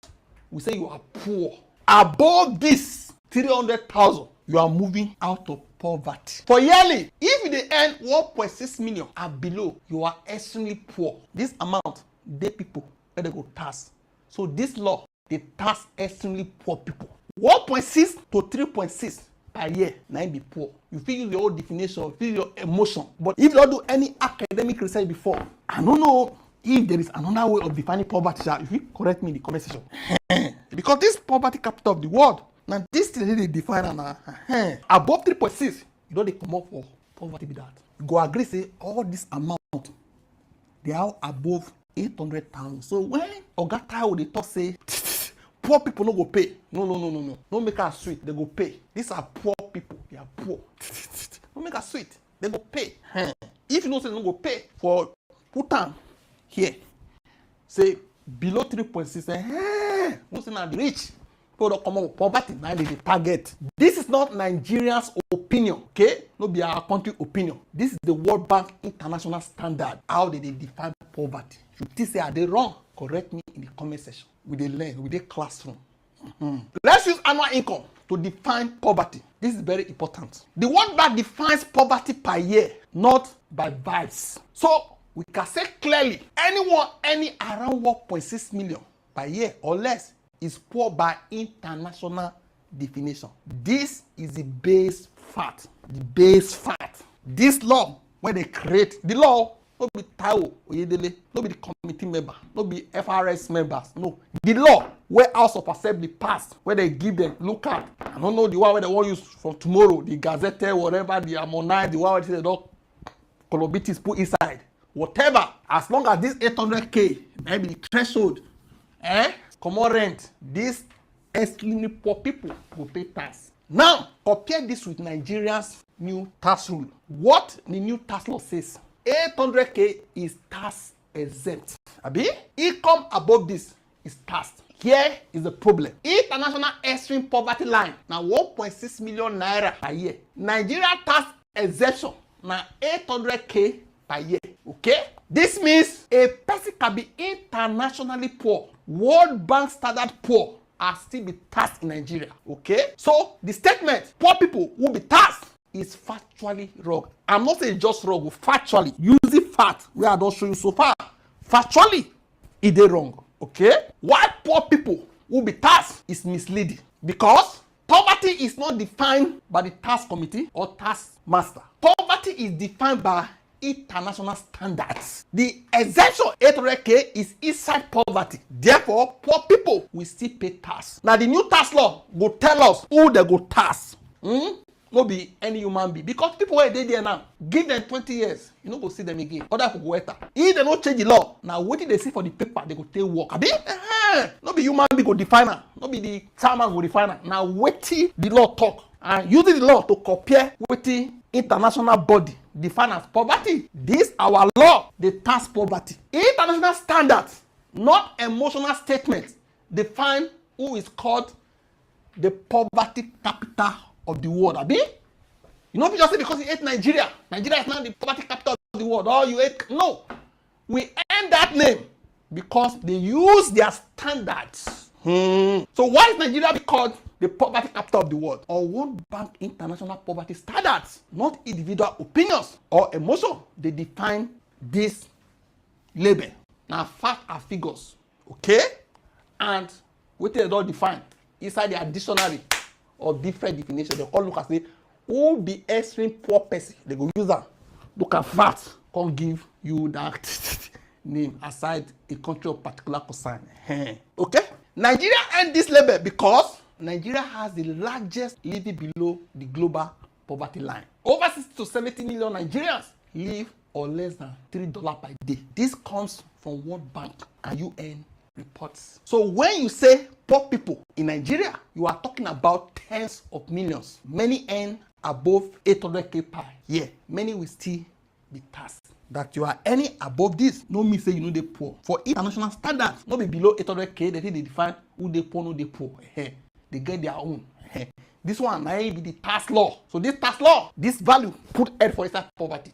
we say you are poor. Above this 300,000, you are moving out of poverty. For yearly, if they earn 1.6 million and below, you are extremely poor. This amount, they people where they go tax. So this law, they tax extremely poor people. 1.6 to 3.6 per year, now be poor. You feel your own definition, feel your emotion. But if you don't do any academic research before, I don't know if there is another way of defining poverty. If you correct me in the comment section. Because this poverty capital of the world, now this thing they define above 3.6, you don't come up for poverty with that. You go agree say all this amount, they are above 800,000. So when Oga Taiwo they talk say poor people no go pay. No. No make us sweet. They go pay. These are poor people. They are poor. No make us sweet. They go pay. If you know say they no go pay for put on here, say below 3.6, no say now the rich people don't come up with poverty. Now they target. This is not Nigerians' opinion. Okay, no be our country opinion. This is the World Bank International Standard. How they define poverty? If you say are they wrong, correct me in the comment section. We dey learn, we dey classroom. Let's use annual income to define poverty. This is very important. The World Bank defines poverty per year, not by vibes. So we can say clearly, anyone earning around 1.6 million per year or less is poor by international definition. This is the base fact. The base fact. This law, when they create the law, no be Taiwo Oyedele, no be the committee member, no be FRS members, no. The law where House of Assembly passed, where they give them, look at, I don't know the one where they want use from tomorrow, the Gazette, whatever, the Harmonize, the one where they don't Colobitis put inside. Whatever, as long as this 800k, maybe the threshold, come on rent, these extremely poor people will pay tax. Now, compare this with Nigeria's new tax rule. What the new tax law says, 800k is tax exempt. Abi? Income above this is taxed. Here is the problem. International extreme poverty line now 1.6 million naira per year. Nigeria tax exemption now 800k per year. Okay? This means a person can be internationally poor, World Bank standard poor, and still be taxed in Nigeria. Okay? So the statement, poor people will be taxed, is factually wrong. I'm not saying just wrong, factually. Using fact, where I don't show you so far. Factually, it is wrong. Okay? Why poor people will be taxed is misleading. Because poverty is not defined by the tax committee or tax master. Poverty is defined by international standards. The exemption 800k is inside poverty. Therefore, poor people will still pay tax. Now, the new tax law will tell us who they go tax. No be any human being. Because people who are there now, give them 20 years, you no go see them again. Other people go enter. If they don't change the law, now what did they see for the paper, they go take work. Abi? No be human being go define am. No be the chairman go define am. Now wetin the law talk. And using the law to compare wetin international body define as poverty. This our law, they tax poverty. International standards, not emotional statements, define who is called the poverty capital of the world. Abi? You know, just say because he ate Nigeria. Nigeria is now the poverty capital of the world, or you ate. No. We earn that name because they use their standards. So why is Nigeria be called the poverty capital of the world? Or World Bank International Poverty Standards, not individual opinions or emotion. They define this label. Now facts are figures, okay? And what they don't define inside their dictionary or different definition, they all look and say, who be extreme poor person? They go use that. Look at facts, can't give you that name aside a country of particular concern. Okay? Nigeria earned this label because Nigeria has the largest living below the global poverty line. Over 60 to 70 million Nigerians live on less than $3 per day. This comes from World Bank and UN reports. So when you say poor people in Nigeria, you are talking about tens of millions. Many earn above 800k per year. Many will still be taxed. That you are earning above this, no mean say you know they poor. For international standards, not be below 800k, they define who they poor, no they poor. They get their own. This one might be the tax law. So this tax law, this value put head for inside poverty.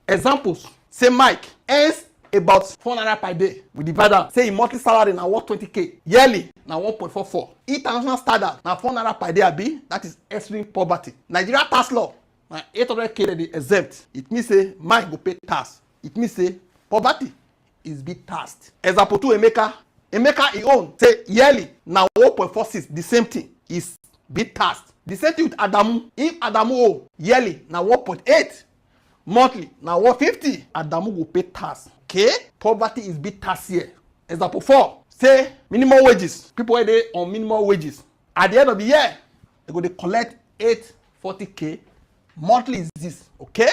Examples, say Mike earns about 400 per day. We divide them. Say monthly salary now worth 20k. Yearly now 1.44. International standard now 400 per day abi. That is extreme poverty. Nigeria tax law now 800k they exempt. It means say Mike go pay tax. It means say poverty is be taxed. Example 2 Emeka he own say yearly now 1.46. The same thing is be taxed. The same thing with Adamu. If Adamu owe yearly now 1.8. Monthly now 150. Adamu go pay tax. Okay, poverty is big tax here. Example 4, say minimum wages. People where they on minimum wages. At the end of the year, they go to collect 840k. Monthly is this, okay?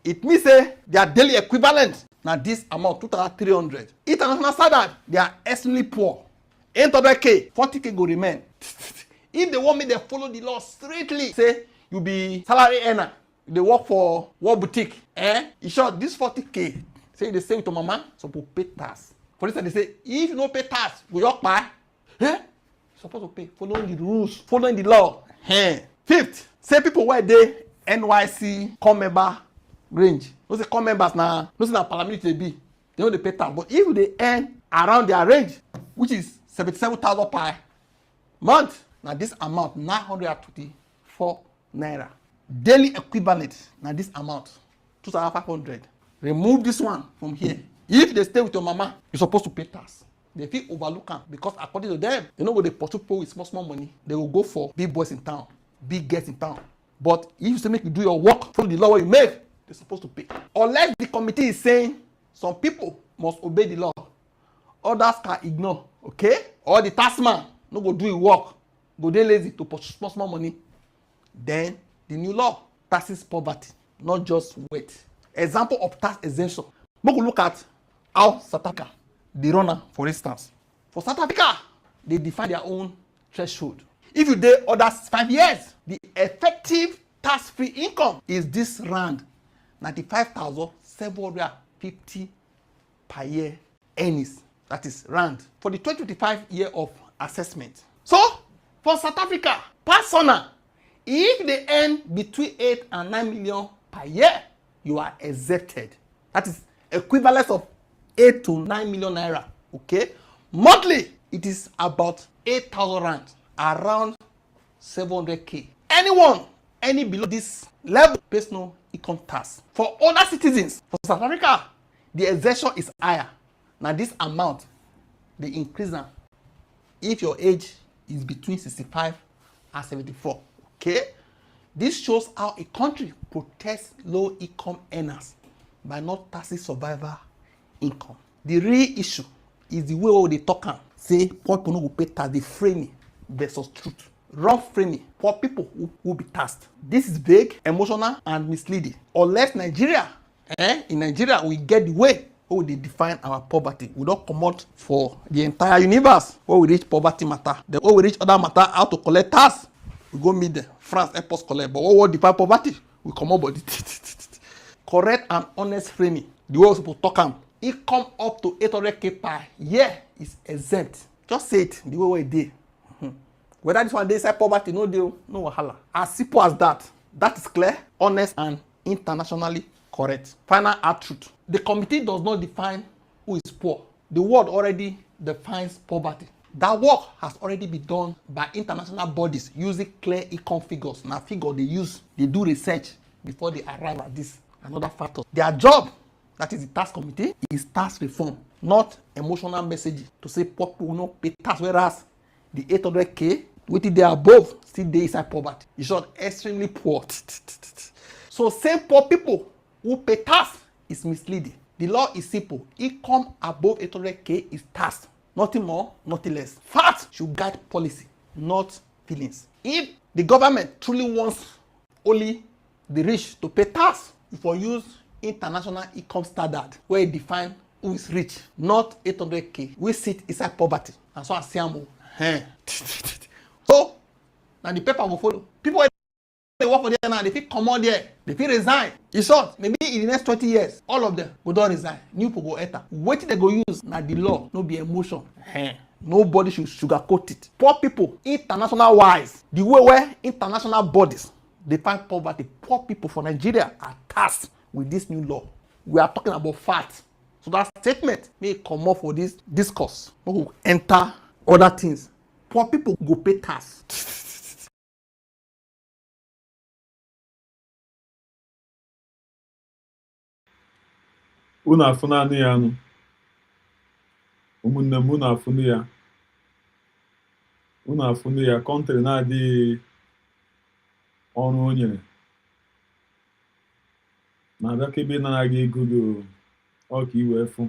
It means say their daily equivalent now this amount 2,300. International standard, they are extremely poor. 800k, 40k go remain. If they want me, they follow the law straightly. Say you be salary earner, they work for one boutique. In short, this 40k. Say they say to mama, so to pay tax. For instance, they say, if you don't pay tax, go your pay. Supposed to pay, following the rules, following the law. Fifth, say people where they NYC come member range. Those come members now, those na parliament they be. They know they pay tax. But if they earn around their range, which is 77,000 per month, now this amount 924 naira. Daily equivalent, now this amount 2,500. Remove this one from here. If they stay with your mama, you're supposed to pay tax. They feel overlook them because according to them, they know what they pursue people with small money. They will go for big boys in town, big girls in town. But if you say make you do your work, follow the law you make, they're supposed to pay. Unless the committee is saying some people must obey the law, others can ignore, okay? Or the taxman no go do his work, go dey lazy to pursue small money. Then the new law taxes poverty, not just weight. Example of tax exemption. We go look at how South Africa, the runner, for instance. For South Africa, they define their own threshold. If you dey under 5 years, the effective tax-free income is this rand, 95,750 per year earnings. That is rand for the 2025 year of assessment. So for South Africa, personal, if they earn between 8 and 9 million per year, you are exempted. That is equivalent of 8 to 9 million naira. Okay, monthly it is about 8,000 rand, around 700k. Anyone any below this level pays no income tax. For other citizens, for South Africa, the exemption is higher. Now this amount they increase them if your age is between 65 and 74. Okay. This shows how a country protects low-income earners by not taxing survivor income. The real issue is the way they talk am. Say poor people no go pay tax, the framing versus truth. Wrong framing. Poor people will be taxed. This is vague, emotional, and misleading. Unless Nigeria, in Nigeria, we get the way how they define our poverty. We don't come out for the entire universe where we reach poverty matter. Then when we reach other matter, how to collect tax. We go meet them. France help us collect. But what define poverty? We come up with it. Correct and honest framing. The way we supposed to talk am. It come up to 800k per year is exempt. Just say it the way it dey. Whether this one dey inside poverty, no deal, no wahala. As simple as that. That is clear, honest, and internationally Correct. Final hard truth. The committee does not define who is poor. The word already defines poverty. That work has already been done by international bodies using clear econ figures. Now figure they do research before they arrive at this and other factors. Their job, that is the tax committee, is tax reform, not emotional message to say poor people will not pay tax, whereas the 800K, which they are above, still they inside poverty. It's not extremely poor. So same poor people who pay tax is misleading. The law is simple. Income above 800K is taxed. Nothing more, nothing less. Facts should guide policy, not feelings. If the government truly wants only the rich to pay tax, if we use international income standard where it define who is rich, not 800K, we sit inside poverty. And so I say, so now the paper will follow. People they work for there now, they feel come on there, they feel resign. In short, maybe in the next 20 years, all of them will don't resign. New people go enter. What they go use now the law, no be emotion. Nobody should sugarcoat it. Poor people, international wise, the way where international bodies define poverty, poor people for Nigeria are tasked with this new law. We are talking about facts. So that statement may come up for this discourse. We will enter other things. Poor people go pay tax. Unu afụnanụ ya nụ ụmụnne m, unu afụnụ ya kọntrị na-adịghị ọrụ o nyere na-abịa ka ebe na-aga ego gị ọka iwe fụ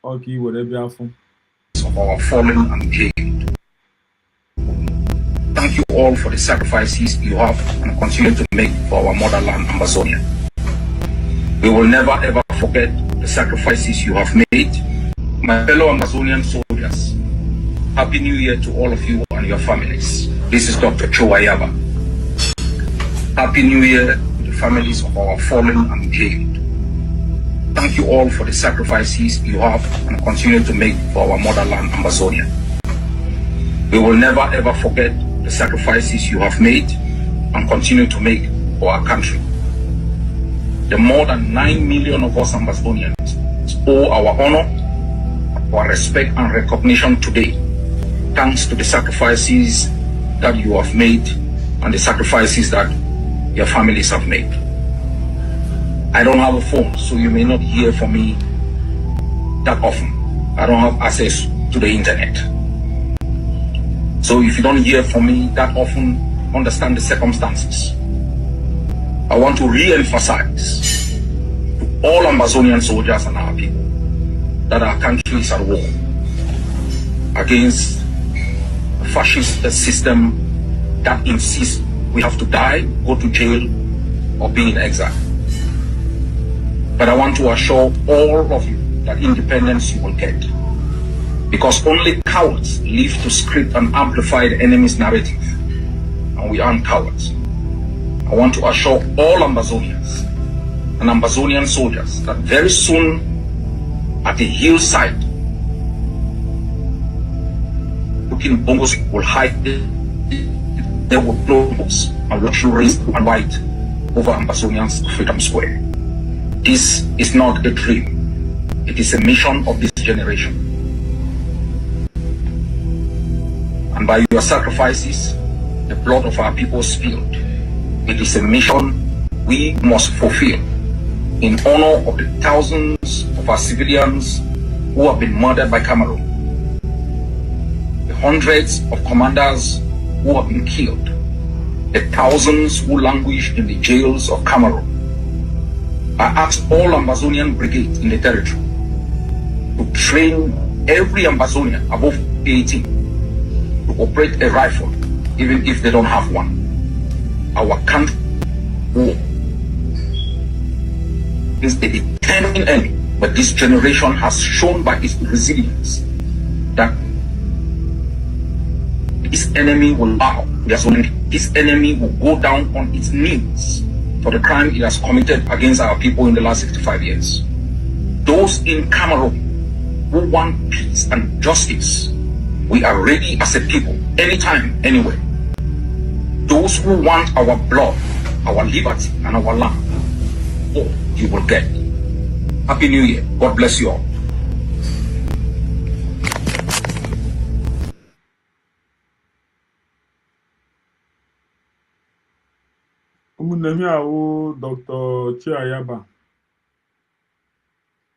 ọka iwere bịa fụ. Of our fallen and jailed. Thank you all for the sacrifices you have and continue to make for our motherland, Amazonia. We will never ever forget the sacrifices you have made. My fellow Amazonian soldiers, Happy New Year to all of you and your families. This is Dr. Chowayaba. Happy New Year to the families of our fallen and jailed. Thank you all for the sacrifices you have and continue to make for our motherland, Amazonia. We will never ever forget the sacrifices you have made and continue to make for our country. The more than 9 million of us Amazonians owe our honor, our respect and recognition today, thanks to the sacrifices that you have made and the sacrifices that your families have made. I don't have a phone, so you may not hear from me that often. I don't have access to the internet. So if you don't hear from me that often, understand the circumstances. I want to re-emphasize to all Amazonian soldiers and our people that our country is at war against a fascist system that insists we have to die, go to jail, or be in exile. But I want to assure all of you that independence you will get. Because only cowards live to script and amplify the enemy's narrative. And we aren't cowards. I want to assure all Amazonians and Amazonian soldiers that very soon at the hillside, looking bongos will hide their clothes and luxuries and white over Amazonians' Freedom Square. This is not a dream. It is a mission of this generation. And by your sacrifices, the blood of our people spilled, it is a mission we must fulfill in honor of the thousands of our civilians who have been murdered by Cameroon, the hundreds of commanders who have been killed, the thousands who languish in the jails of Cameroon. I asked all Amazonian brigades in the territory to train every Amazonian above 18 to operate a rifle, even if they don't have one. Our country war is a determined enemy, but this generation has shown by its resilience that this enemy will bow. This enemy will go down on its knees for the crime it has committed against our people in the last 65 years. Those in Cameroon who want peace and justice, we are ready as a people, anytime, anywhere. Those who want our blood, our liberty, and our land, all you will get. Happy New Year. God bless you all. ụmụnne m ahụ Dr. Chiayaba,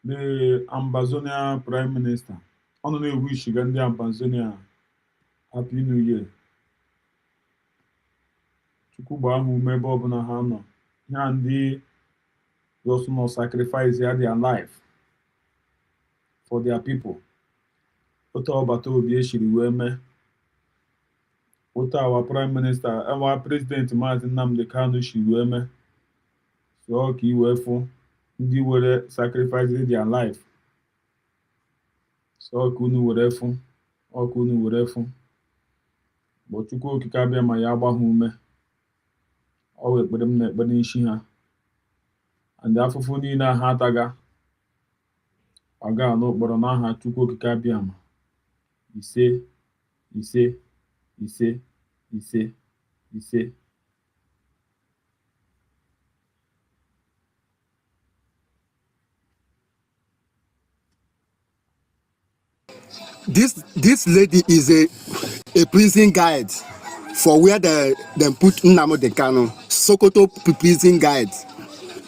the Ambazonia Prime Minister. I don't know wish you ndị Ambazonia Happy New Year. Chukwu gbaa ha ume ebe ọbụla ha nọ. Ya ndị just no sacrifice their life for their people. Otu ọbata obi eshiri wee mee. Otu our Prime Minister, our President Maazị Nnamdi Kanu shi wee mee. So ka iwee fụ ndị were sacrifice their life. So ka unu were fụ, ọ ka unu were fụ. Bụ Chukwu okike abịa ma ya agba ha ume. Ọ wee ekpere m na-ekpe n'isi ha. And afụfụ niile ha ataga. Ọ ga n'ụkpọrọ n'aha Chukwu okike abịa ma. Ise, ise, ise, ise, ise. This lady is a prison guide for where they put Nnamdi Kanu, Sokoto prison guide.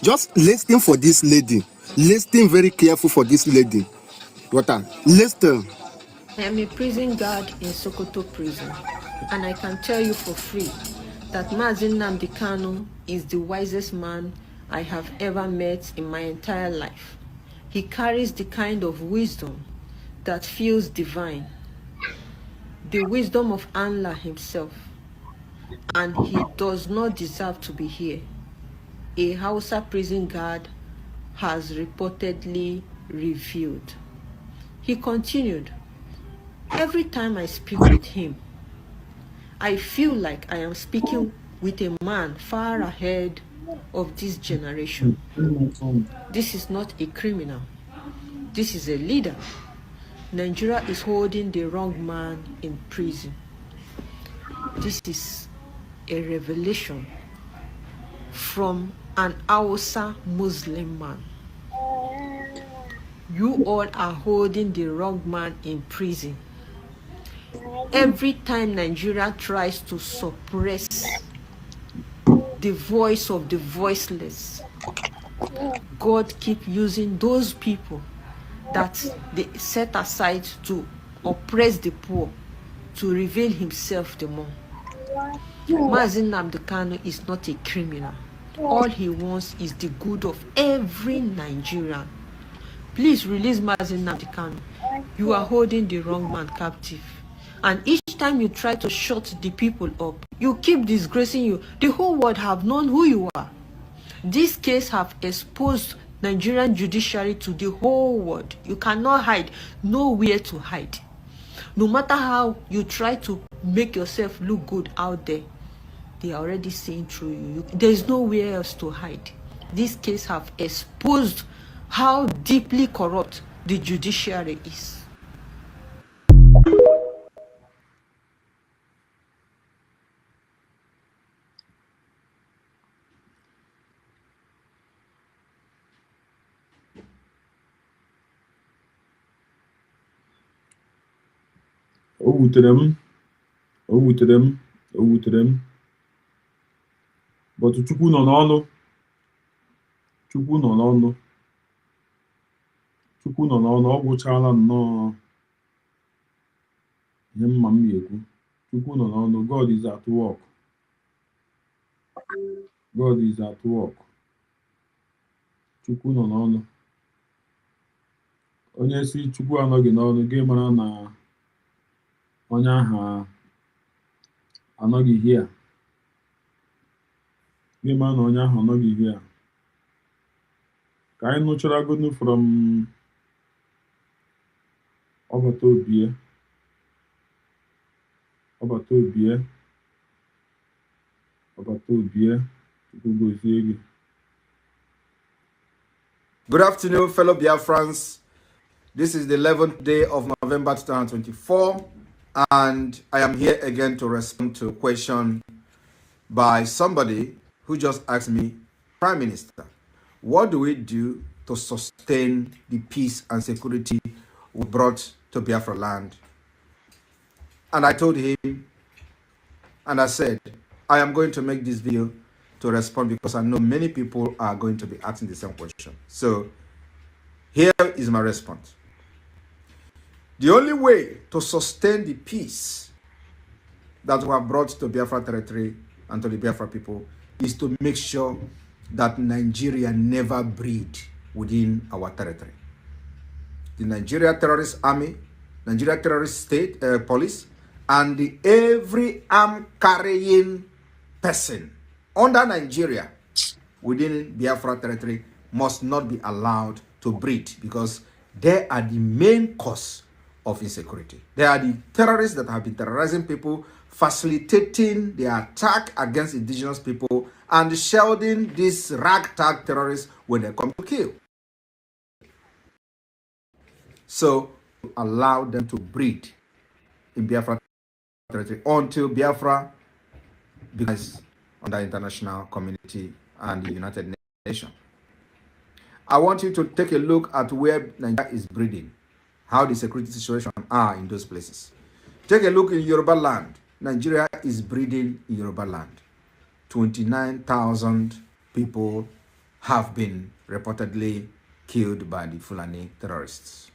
Just listen for this lady. Listen very careful for this lady. Listen. I am a prison guard in Sokoto prison, and I can tell you for free that Maazị Nnamdi Kanu is the wisest man I have ever met in my entire life. He carries the kind of wisdom that feels divine, the wisdom of Allah himself, and he does not deserve to be here. A Hausa prison guard has reportedly revealed. He continued, every time I speak with him, I feel like I am speaking with a man far ahead of this generation. This is not a criminal. This is a leader. Nigeria is holding the wrong man in prison. This is a revelation from an Hausa Muslim man. You all are holding the wrong man in prison. Every time Nigeria tries to suppress the voice of the voiceless, God keeps using those people that they set aside to oppress the poor to reveal himself the more. Maazị Nnamdi Kanu is not a criminal. All he wants is the good of every Nigerian. Please release Maazị Nnamdi Kanu. You are holding the wrong man captive. And each time you try to shut the people up, you keep disgracing you. The whole world have known who you are. This case have exposed Nigerian judiciary to the whole world. You cannot hide, nowhere to hide. No matter how you try to make yourself look good out there, they are already seeing through you. There is nowhere else to hide. This case have exposed how deeply corrupt the judiciary is. O wutere m. But Chukwu nọ n'ọnụ. Ọ gwụchala nnọọ ihe mma m ga-ekwu. Chukwu nọ n'ọnụ. God is at work. Chukwu nọ n'ọnụ. Onye si Chukwu anọghị n'ọnụ, gị mara na onye ahụ anọghị here. Gị mara na onye ahụ anọghị here. Ka anyị nụchara gonu from ọbata obie. Chukwu gozie gị. Good afternoon, fellow Biafrans. This is the 11th day of November 2024, and I am here again to respond to a question by somebody who just asked me, Prime Minister, what do we do to sustain the peace and security we brought to Biafra land? And I told him, and I said, I am going to make this video to respond because I know many people are going to be asking the same question. So here is my response. The only way to sustain the peace that we have brought to Biafra territory and to the Biafra people is to make sure that Nigeria never breed within our territory. The Nigeria terrorist army, Nigeria terrorist state police, and every arm-carrying person under Nigeria within Biafra territory must not be allowed to breed because they are the main cause of insecurity. They are the terrorists that have been terrorizing people, facilitating the attack against indigenous people, and shielding these ragtag terrorists when they come to kill. So allow them to breed in Biafra territory until Biafra becomes under international community and the United Nations. I want you to take a look at where Nigeria is breeding, how the security situation are in those places. Take a look in Yoruba land. Nigeria is breeding in Yoruba land. 29,000 people have been reportedly killed by the Fulani terrorists.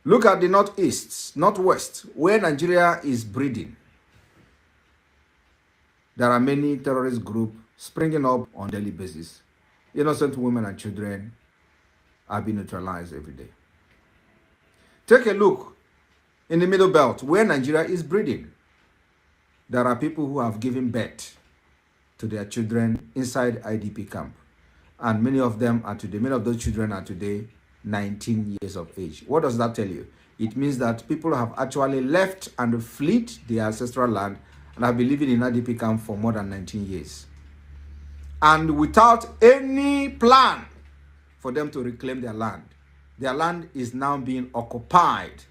Look at the northeast, northwest, where Nigeria is breeding. There are many terrorist groups springing up on a daily basis. Innocent women and children are being neutralized every day. Take a look in the middle belt where Nigeria is breeding. There are people who have given birth to their children inside IDP camp. And many of those children are today 19 years of age. What does that tell you? It means that people have actually left and fled their ancestral land and have been living in IDP camp for more than 19 years. And without any plan for them to reclaim their land. Their land is now being occupied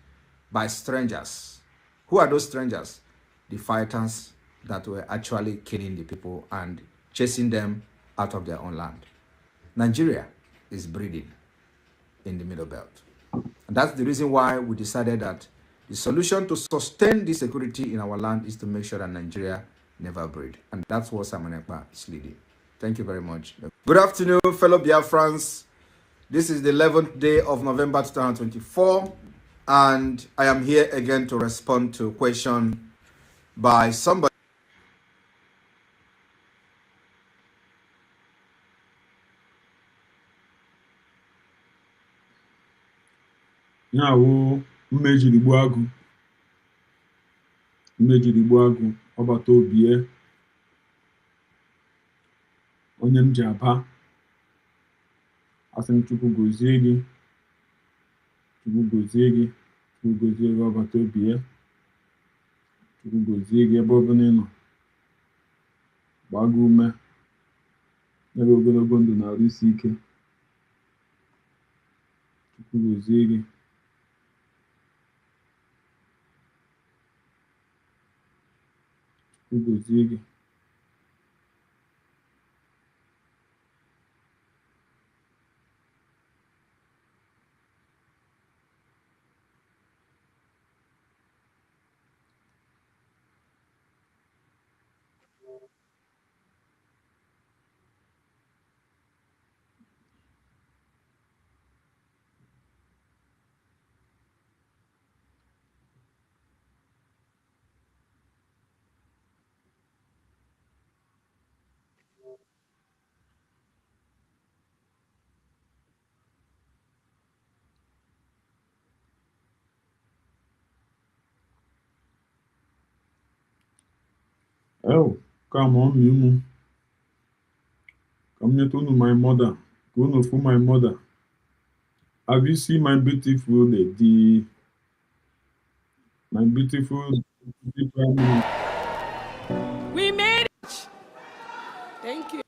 by strangers. Who are those strangers? The fighters that were actually killing the people and chasing them out of their own land. Nigeria is breeding in the Middle Belt. And that's the reason why we decided that the solution to sustain the security in our land is to make sure that Nigeria never breed. And that's what Simon Ekpa is leading. Thank you very much. Good afternoon, fellow Biafrans. This is the 11th day of November 2024. And I am here again to respond to a question by somebody. Nyawo mmejirigbu agụ ọbata obie onye m ji aba asị m Chukwu gozie gị ọbata obie Chukwu gozie gị ebe ọbụla ị nọ gbaa gị ume nyere ogologo ndụ na arụ isi ike Chukwu gozie gị Oh, come on, Mimu. Come here to know my mother. Go know for my mother. Have you seen my beautiful lady? My beautiful family. We made it. Thank you.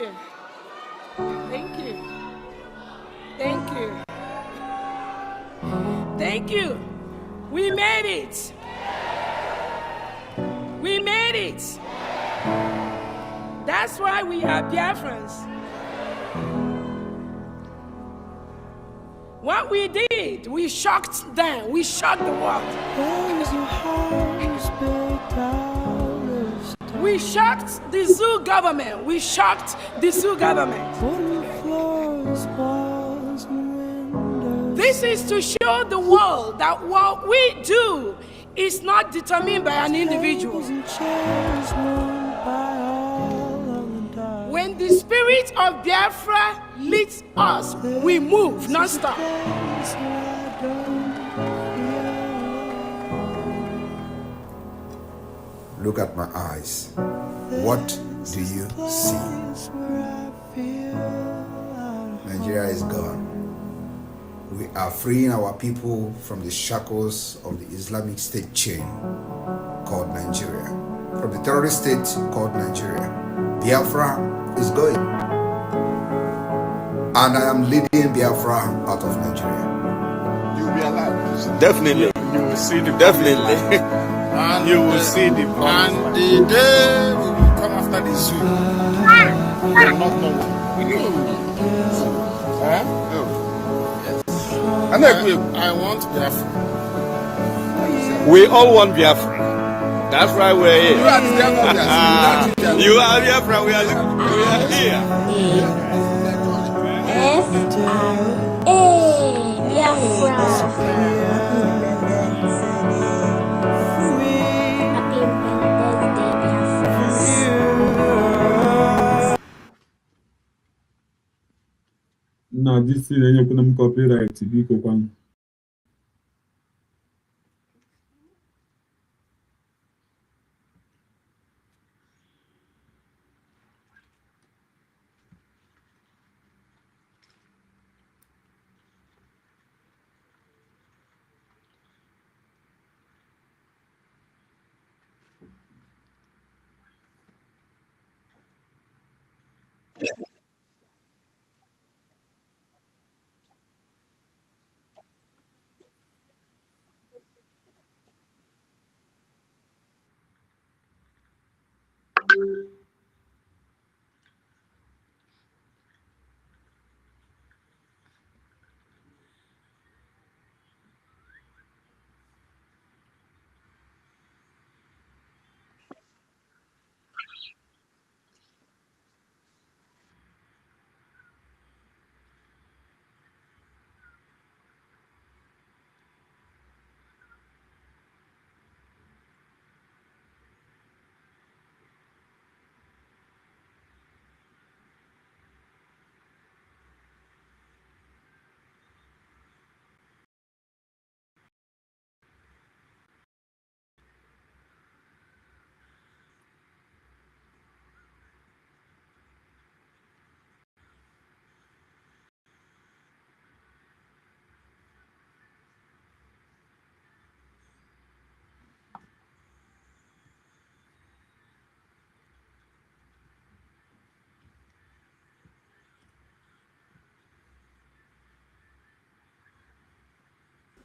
Thank you. Thank you. Thank you. We made it. We made it. That's why we are Biafrans. What we did, we shocked them. We shocked the world. We shocked the zoo government. We shocked the zoo government. This is to show the world that what we do is not determined by an individual. When the spirit of Biafra leads us, we move, not stop. Look at my eyes. What do you see? Nigeria is gone. We are freeing our people from the shackles of the Islamic State chain called Nigeria, from the terrorist state called Nigeria. Biafra is going. And I am leading Biafra out of Nigeria. You will be alive. Definitely. You will see the Definitely. And you will see the and the day we will come after the zoo, you will not know. Huh? No. I want Biafra. We all want Biafra. That's why we're here. You are the Biafra. You are Biafra. We are here. No, this thing you can copyright biko kwan.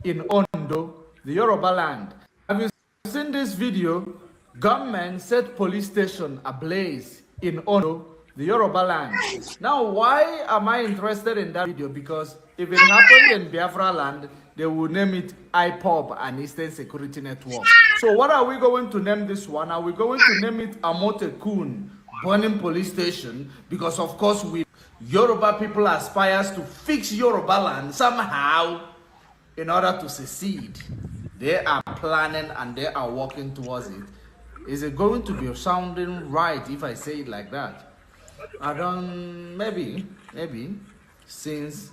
In Ondo, the Yoruba land. Have you seen this video? Gunmen set police station ablaze in Ondo, the Yoruba land. Now, why am I interested in that video? Because if it happened in Biafra land, they will name it IPOB and Eastern Security Network. So what are we going to name this one? Are we going to name it Amotekun, burning police station? Because of course we Yoruba people aspires to fix Yoruba land somehow in order to secede. They are planning and they are working towards it. Is it going to be sounding right if I say it like that? I don't, maybe, since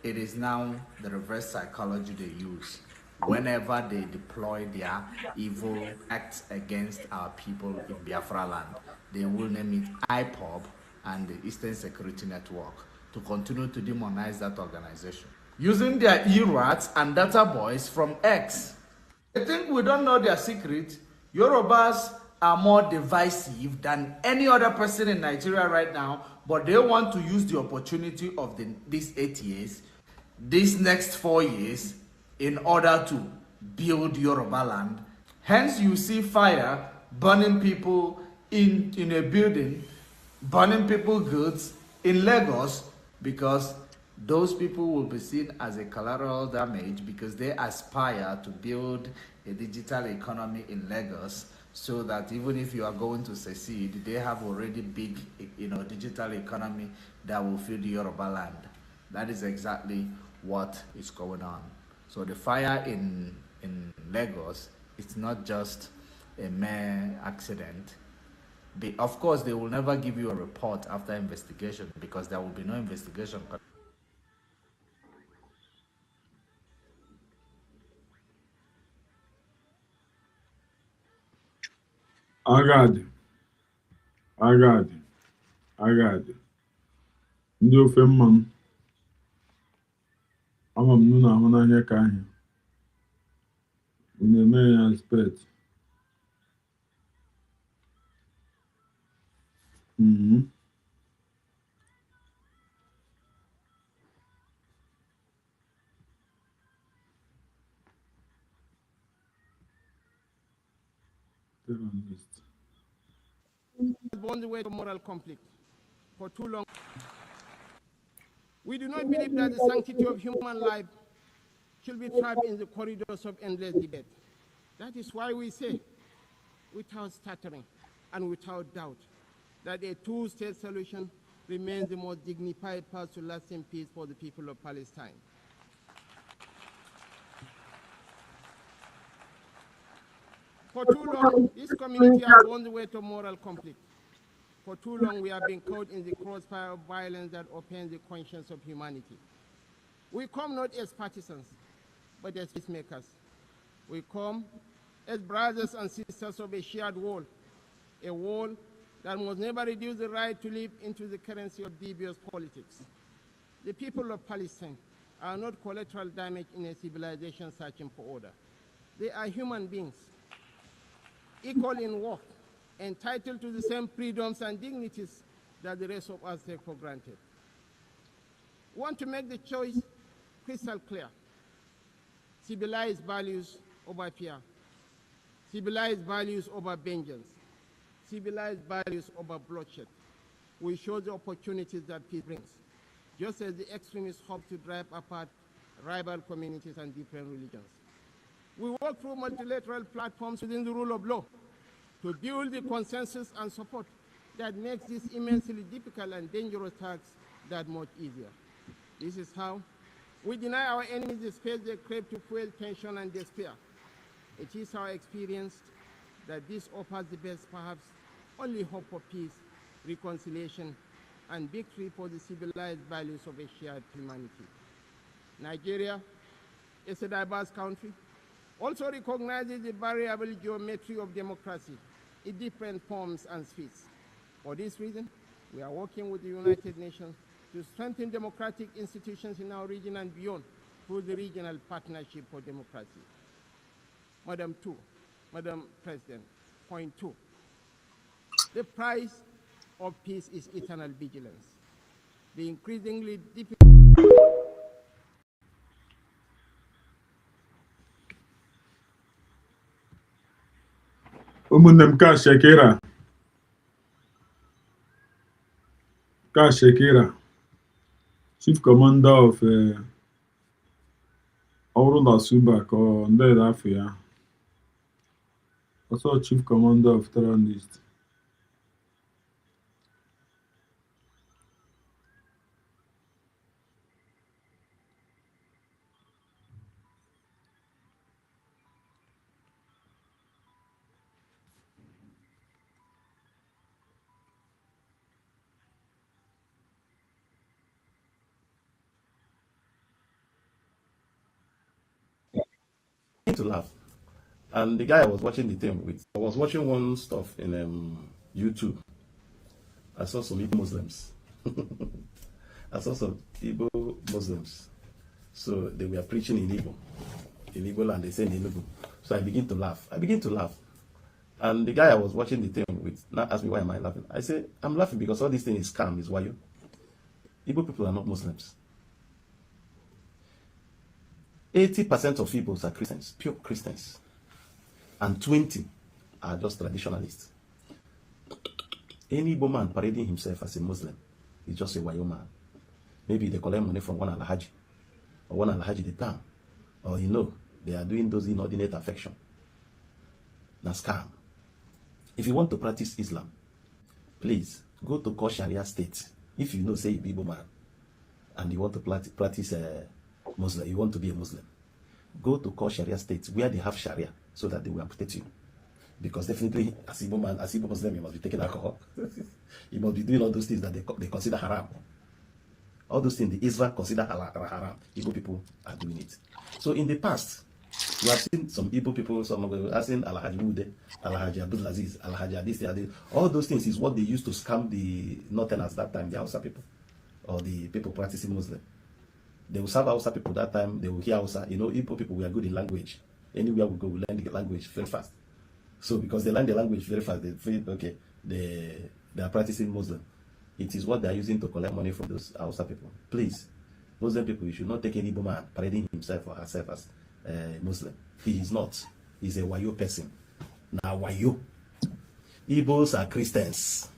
it is now the reverse psychology they use whenever they deploy their evil acts against our people in Biafra land. They will name it IPOB and the Eastern Security Network to continue to demonize that organization, using their e-rats and data boys from X. I think we don't know their secret. Yorubas are more divisive than any other person in Nigeria right now, but they want to use the opportunity of these 8 years, these next 4 years, in order to build Yoruba land. Hence you see fire burning people in a building, burning people goods in Lagos, because those people will be seen as a collateral damage because they aspire to build a digital economy in Lagos, so that even if you are going to secede, they have already big, digital economy that will feed Yoruba land. That is exactly what is going on. So the fire in Lagos, it's not just a mere accident. Of course, they will never give you a report after investigation because there will be no investigation. Agadi, ndị ofe mmanụ ama m nụ ahụ n'anya ka ahịa unu eme ya spet born the way to moral conflict for too long. We do not believe that the sanctity of human life should be trapped in the corridors of endless debate. That is why we say, without stuttering and without doubt, that a two-state solution remains the most dignified path to lasting peace for the people of Palestine. For too long, this community has borne the weight of moral conflict. For too long, we have been caught in the crossfire of violence that offends the conscience of humanity. We come not as partisans, but as peacemakers. We come as brothers and sisters of a shared wall, a wall that must never reduce the right to live into the currency of devious politics. The people of Palestine are not collateral damage in a civilization searching for order. They are human beings, equal in worth, entitled to the same freedoms and dignities that the rest of us take for granted. We want to make the choice crystal clear. Civilized values over fear. Civilized values over vengeance. Civilized values over bloodshed. We show the opportunities that peace brings, just as the extremists hope to drive apart rival communities and different religions. We work through multilateral platforms within the rule of law to build the consensus and support that makes this immensely difficult and dangerous task that much easier. This is how we deny our enemies the space they crave to fuel tension and despair. It is our experience that this offers the best, perhaps only hope for peace, reconciliation, and victory for the civilized values of a shared humanity. Nigeria is a diverse country, also recognizes the variable geometry of democracy in different forms and speeds. For this reason, we are working with the United Nations to strengthen democratic institutions in our region and beyond through the Regional Partnership for Democracy. Madam President, point 2. The price of peace is eternal vigilance. The increasingly difficult ụmụnne m ka Shekira Chief Commander of ọrụ na Suba ka ndị afọ ya also Chief Commander of Terrorist. To laugh. And the guy I was watching the thing with, I was watching one stuff in YouTube. I saw some Igbo Muslims. I saw some Igbo Muslims. So they were preaching in Igbo land, they said in Igbo. So I begin to laugh. And the guy I was watching the thing with now asked me, why am I laughing? I say, I'm laughing because all this thing is scam, is why you. Igbo people are not Muslims. 80% of Igbos are Christians, pure Christians. And 20 are just traditionalists. Any Igbo man parading himself as a Muslim is just a Wayo man. Maybe they collect money from one Alhaji, or one Alhaji the town, or they are doing those inordinate affection. Now scam. If you want to practice Islam, please go to call Sharia state. If you say you're Igbo man and you want to practice Muslim, you want to be a Muslim, go to call Sharia state where they have Sharia so that they will protect you. Because definitely, as Igbo man, as Igbo Muslim, you must be taking alcohol. You must be doing all those things that they consider haram. All those things the Israel consider haram. Igbo people are doing it. So in the past, we have seen some Igbo people, some of them asking Alhaji Ude, Alhaji Abdul Aziz, Alhaji this. All those things is what they used to scam the Northerners that time, the Hausa people, or the people practicing Muslim. They will serve Hausa people that time, they will hear Hausa. Igbo people, we are good in language. Anywhere we go, we learn the language very fast. So because they learn the language very fast, they feel, okay, they are practicing Muslim. It is what they are using to collect money from those Hausa people. Please, Muslim people, you should not take any Igbo man parading himself or herself as Muslim. He is not. He's a Wayo person. Now Wayo. Igbos are Christians.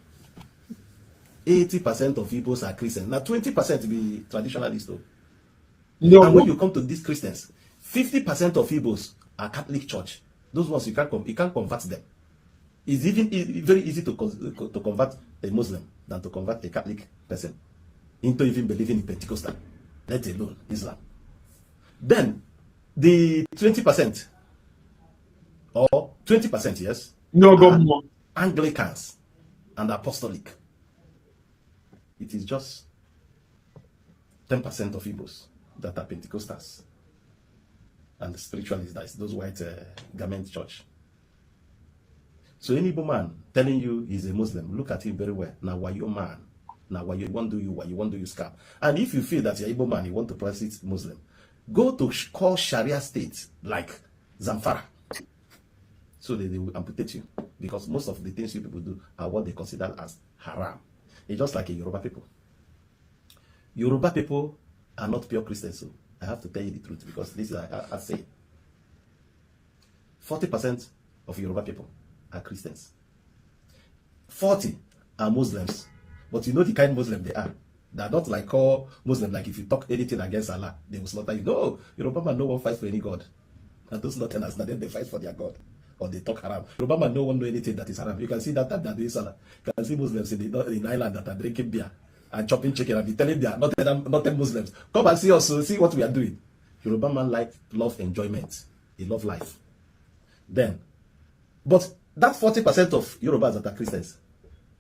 80% of Igbos are Christians. Now 20% be traditionalists though. No. And when you come to these Christians, 50% of Igbos are Catholic Church. Those ones you can't convert them. It's even very easy to convert a Muslim than to convert a Catholic person into even believing in Pentecostal, let alone Islam. Then the 20% or 20%, yes, are Anglicans and Apostolic. It is just 10% of Igbos that are Pentecostals and spiritualists, that's those white garment church. So any Igbo man telling you he's a Muslim, look at him very well. Now why you man? Now why you want to do you scam? And if you feel that you're Igbo man, you want to practice Muslim, go to call Sharia state like Zamfara. So they will amputate you. Because most of the things you people do are what they consider as haram. It's just like a Yoruba people. Yoruba people are not pure Christians. So I have to tell you the truth because this is I say 40% of Yoruba people are Christians. 40 are Muslims. But you know the kind of Muslim they are. They are not like all Muslims, like if you talk anything against Allah, they will slaughter you. No, Yoruba man no one fight for any God. And those Northerners, then they fight for their God. Or they talk haram. Yoruba man no one know anything that is haram. You can see that time that they Salah. You can see Muslims in Ireland that are drinking beer and chopping chicken and be telling their not Muslims, come and see us, see what we are doing. Yoruba man love enjoyment. He love life. Then, but that 40% of Yorubas that are Christians,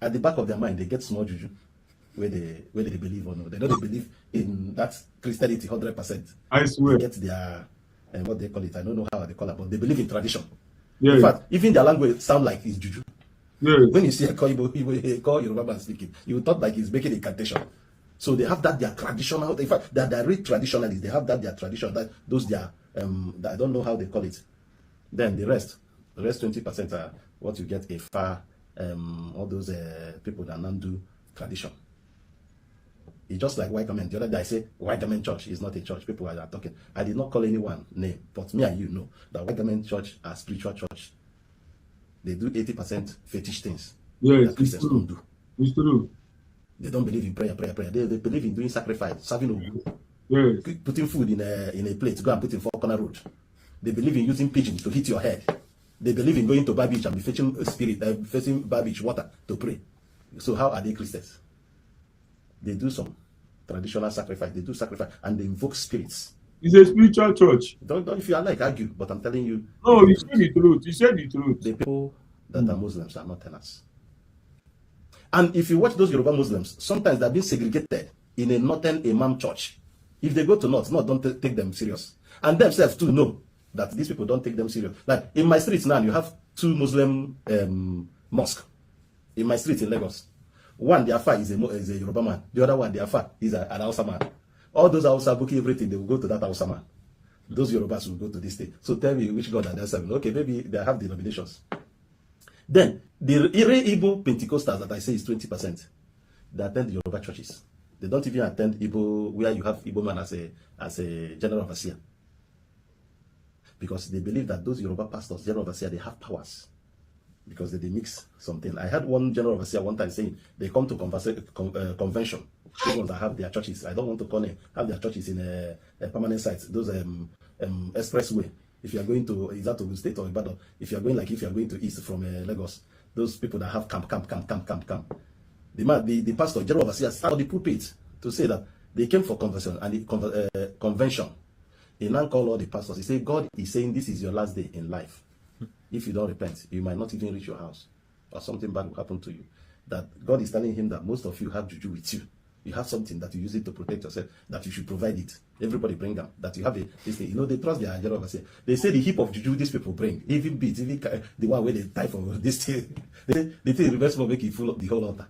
at the back of their mind, they get small juju, where they believe or no. They don't believe in that Christianity 100%. I swear. They get their, what they call it, I don't know how they call it, but they believe in tradition. Yeah. In fact, even their language sound like it's juju. Yeah. When you see a call Yoruba man speaking, you thought like he's making a incantation. So they have that their traditional, in fact, they're real traditionalists. They have that their tradition, that those their, I don't know how they call it. Then the rest 20% are what you get a far, all those people that don't do tradition. It's just like white government. The other day I say white government church is not a church. People are talking. I did not call anyone name, but me and you know that white government church are spiritual church. They do 80% fetish things. Yeah, that Christians don't do. It's true. They don't believe in prayer. They believe in doing sacrifice, serving Ogu. Yes. Putting food in a plate, go and put in 4 corner road. They believe in using pigeons to hit your head. They believe in going to bar beach and be fetching bar beach water to pray. So how are they Christians? They do some traditional sacrifice. They do sacrifice and they invoke spirits. It's a spiritual church. Don't if you are like argue, but I'm telling you. No, you said the truth. You said the truth. The people that are Muslims are not tenants. And if you watch those Yoruba Muslims, sometimes they're being segregated in a northern Imam church. If they go to north don't take them serious. And themselves too know that these people don't take them serious. Like in my streets now, you have 2 Muslim mosques. In my street in Lagos. One, the Afa is a Yoruba man. The other one, the Afa, is an Hausa man. All those Hausa booking everything, they will go to that Hausa man. Those Yorubas will go to this state. So tell me which God are they serving. Okay, maybe they have denominations. Then, the Igbo Pentecostals that I say is 20%. They attend the Yoruba churches. They don't even attend Igbo, where you have Igbo man as a general overseer. Because they believe that those Yoruba pastors, general overseer, they have powers. because they mix something. I had one general overseer one time saying they come to convention. Those ones that have their churches. I don't want to call them, have their churches in a permanent sites. Those expressway. If you are going to, is that Ogun State or Ibadan? If you are going to east from Lagos, those people that have camp. The pastor, general overseer, started the pulpit to say that they came for convention and convention. He now called all the pastors. He said, God is saying this is your last day in life. If you don't repent, you might not even reach your house, or something bad will happen to you. That God is telling him that most of you have juju with you. You have something that you use it to protect yourself, that you should provide it. Everybody bring them. That you have this thing. You know, they trust their general overseer. They say the heap of juju these people bring, even beats, even the one where they tie for this thing. They think reverse will make it full of the whole altar.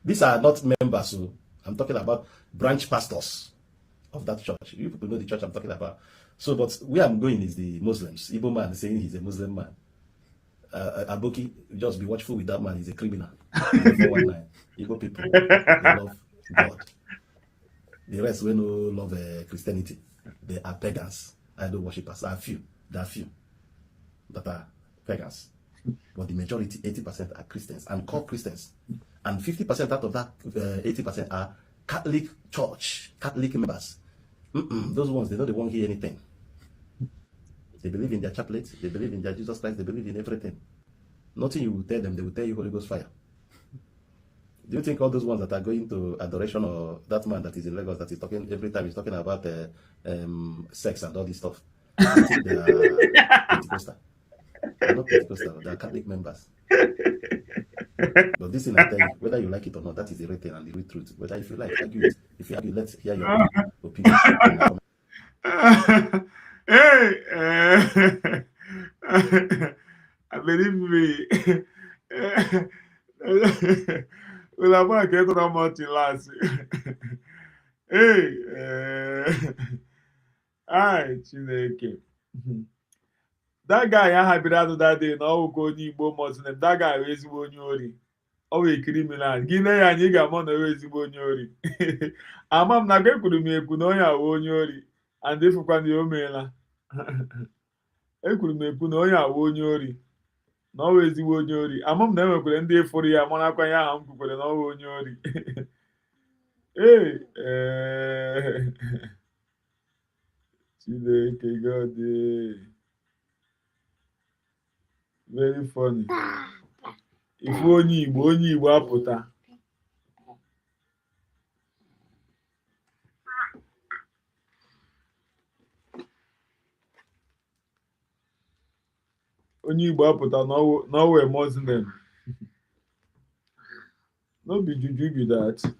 These are not members, so I'm talking about branch pastors of that church. You people know the church I'm talking about. So, but where I'm going is the Muslims. Igbo man saying he's a Muslim man. Aboki, just be watchful with that man. He's a criminal. Igbo people, they love God. The rest, we no love Christianity. They are pagans. Idol worshippers. There are few that are pagans. But the majority, 80%, are Christians and called Christians. And 50% out of that 80% are Catholic church, Catholic members. Those ones, they won't hear anything. They believe in their chaplets, they believe in their Jesus Christ, they believe in everything. Nothing you will tell them, they will tell you Holy Ghost fire. Do you think all those ones that are going to adoration, or that man that is in Lagos that is talking every time, he's talking about sex and all this stuff? They think they are Pentecostal. They're not Pentecostal, they are Catholic members. But this thing I tell you, whether you like it or not, that is the real thing and the real truth. Whether if you like, argue it. If you argue, let's hear your opinion. Hey, believe me. Well, I'm not getting that much in last. Hey, hi, Chineke. That guy I had out that day, no go Igbo Muslim. That guy is Ori. Oh, a criminal. Guinea and Yiga Mono is Ori. Amam Naga could me Kunoya Ori. And if you can the Omela. I could make Kunoya Ori. No is the Ori. Amam never could end there for the Amonakaya uncle for the no Ori. Hey, Chineke God. Very funny. If onye Igbo apụta. Onye Igbo apụta no we Muslim. No be juju be that.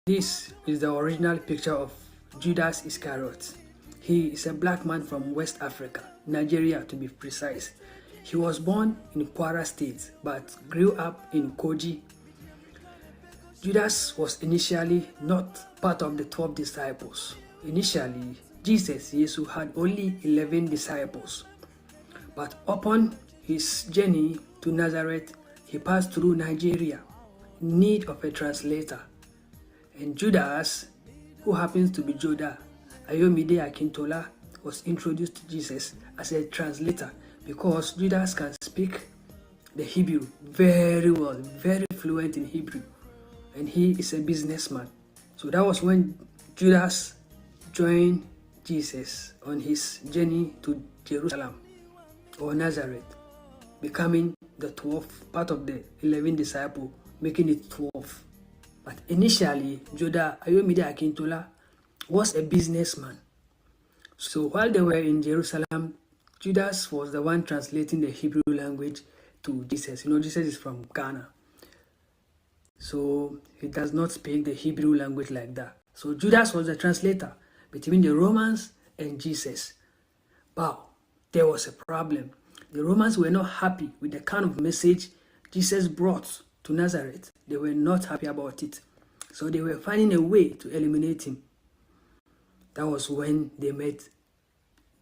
This is the original picture of Judas Iscariot. He is a black man from West Africa, Nigeria to be precise. He was born in Kwara State but grew up in Koji. Judas was initially not part of the 12 disciples. Initially, Jesus had only 11 disciples. But upon his journey to Nazareth, he passed through Nigeria in need of a translator. And Judas, who happens to be Joda Ayomide Akintola, was introduced to Jesus as a translator because Judas can speak the Hebrew very well, very fluent in Hebrew, and he is a businessman. So that was when Judas joined Jesus on his journey to Jerusalem or Nazareth, becoming the 12th part of the 11 disciples, making it 12. But initially, Joda Ayomide Akintola was a businessman. So while they were in Jerusalem, Judas was the one translating the Hebrew language to Jesus. You know, Jesus is from Ghana. So he does not speak the Hebrew language like that. So Judas was the translator between the Romans and Jesus. But there was a problem. The Romans were not happy with the kind of message Jesus brought to Nazareth. They were not happy about it. So they were finding a way to eliminate him. That was when they met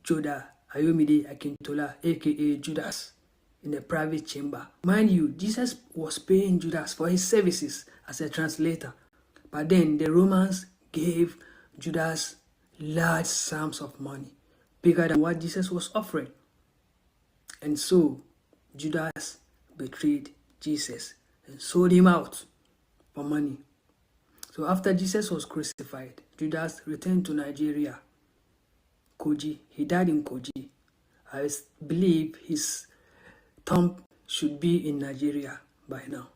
Judah Ayomide Akintola, aka Judas, in a private chamber. Mind you, Jesus was paying Judas for his services as a translator. But then the Romans gave Judas large sums of money, bigger than what Jesus was offering. And so Judas betrayed Jesus and sold him out for money. So after Jesus was crucified, Judas returned to Nigeria, Koji. He died in Koji. I believe his tomb should be in Nigeria by now.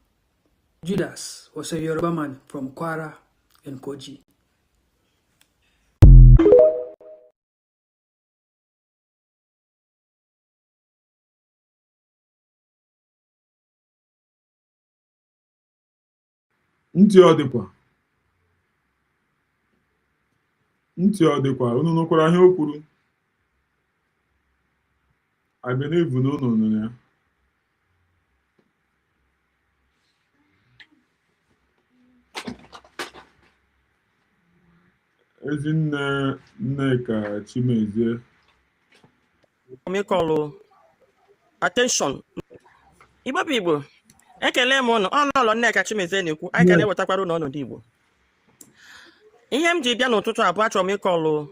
Judas was a Yoruba man from Kwara and Koji. Ntị ọ dịkwa unu nụkwara ihe o kwuru. I believe na unu nụrụ ya. Ezinne Nneka Chimezie. Attention. Igbo people, ekele m unu. Ọnọlọ Nneka Chimezie na-ekwu, anyị ka na-ewetakwara unu ọnọdụ Igbo. Ihe m ji bịa n'ụtụtụ abụọ achọrọ m ịkọlụ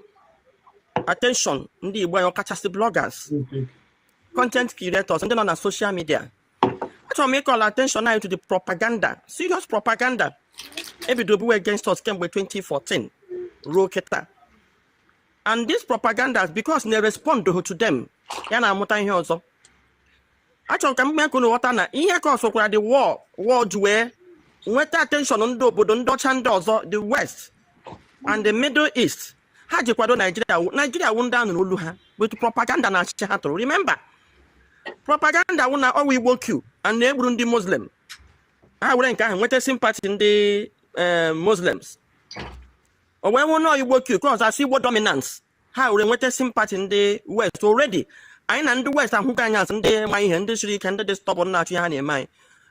attention ndị Igbo anyị ọkachasị bloggers, content creators, ndị nọ na social media. Achọrọ m ịkọlụ attention anyị to the propaganda, serious propaganda ebidobu against us kemgbe 2014 ruo kịta. And this propaganda, because they respond to them, ya na-amụta ihe ọzọ. Achọrọ ka m mee ka unu ghọta na ihe ka ọsọkwara the world wee nweta attention ndị obodo ndị ọcha ndị ọzọ, the West and the Middle East. Ha ji kwado Nigeria wụ ndị anụ n'olu ha with propaganda na achịcha ha tụrụ. Remember, propaganda wụ na ọwa Igbo Q and na-egburu ndị Muslim. Ha were nke ahụ nweta sympathy ndị Muslims. O wee wụ na Igbo Q cause as Igbo dominance. Ha were nweta sympathy ndị West already. Anyị na ndị West ahụga anya asị ndị ma ihe ndị siri ike ndị dị stubborn na-achụ ha na-eme anyị.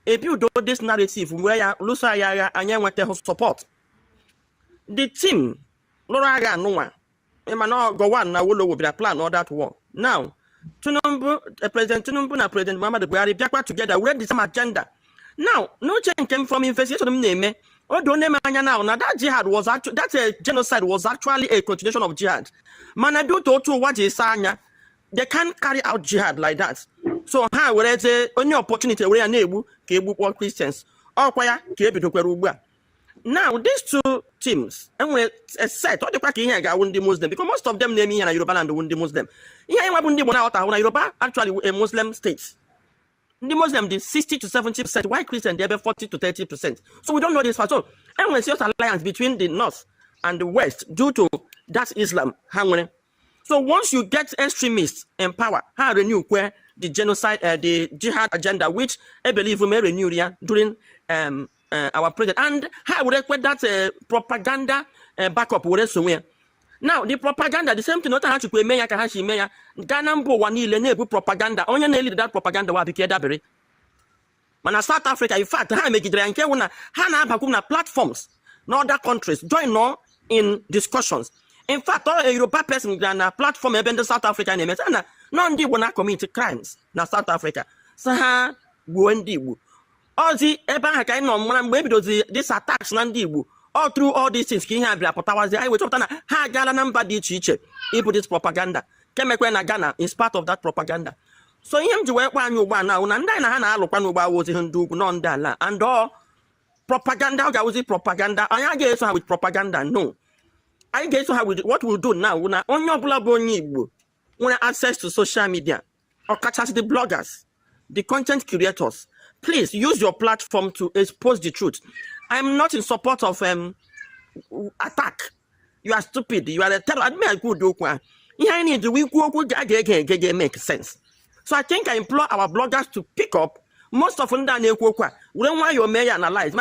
Ebuild this narrative where ya lụso ya agha anyị enweta support. The team lụrụ agha anụnwa mana Gowon na Wolowo bịara plan all that war. Now President Tinubu na President Muhammadu Buhari bịakwa together with the same agenda. Now n'uche nke m from investigation m na-eme o do na anya now na that jihad was actually that genocide was actually a continuation of jihad. Mana due to otu ụwa ji saa anya, they can't carry out jihad like that. So ha were say only opportunity were ya na-egbu ka egbukwa Christians. Ọkwa ya ka ebidokwara ugbu a. Now these two teams enwere a set ọ dịkwa ka ihe ga-awụ ndị Muslim because most of them na-eme ihe na Yoruba land wụ ndị Muslim. Ihe anyị nwabụ ndị Igbo na-aghọta ahụ na Yoruba actually a Muslim state. The Muslim did 60 to 70%, while Christian they have 40 to 30%. So we don't know this for so. And we see an alliance between the North and the West due to that Islam. So once you get extremists in power, how renew where the genocide, the jihad agenda, which I believe we may renew during our president, and how would require that propaganda backup with somewhere. Now the propaganda, the same thing. Not how to pay meya kahashi meya. Ganambo wanile nebu propaganda. Only nearly that propaganda wa bikeda bere. Mana South Africa, in fact, ha make it ranke una hana bakuna platforms. No other countries join no in discussions. In fact, all a European person na platform even the South Africa name na no ndi wanna commit crimes na South Africa. So ha ndi bu. Ozi eba ha kai no mara mgbe bidozi this attacks na ndi bu. All through all these things, I will talk na ha gala number di iche ibu this propaganda. Kemekwe na Ghana is part of that propaganda. So him ji wee kwa anyị ugbu a na una ndị na ha na-alụkwa n'ugbo awozi ndị ugwu nọ ndị ala and all propaganda ọ ga-awụzi propaganda. Anyị ga-eso ha with propaganda no. Anyị ga-eso ha with what we'll do now na onye ọbụla bụ onye Igbo nwere access to social media ọkachasị the bloggers, the content creators. Please use your platform to expose the truth. I'm not in support of attack. You are stupid. You are a terror. I mean, I could do one. I need to make sense. So I think I implore our bloggers to pick up most of them. We don't want your mayor analyze.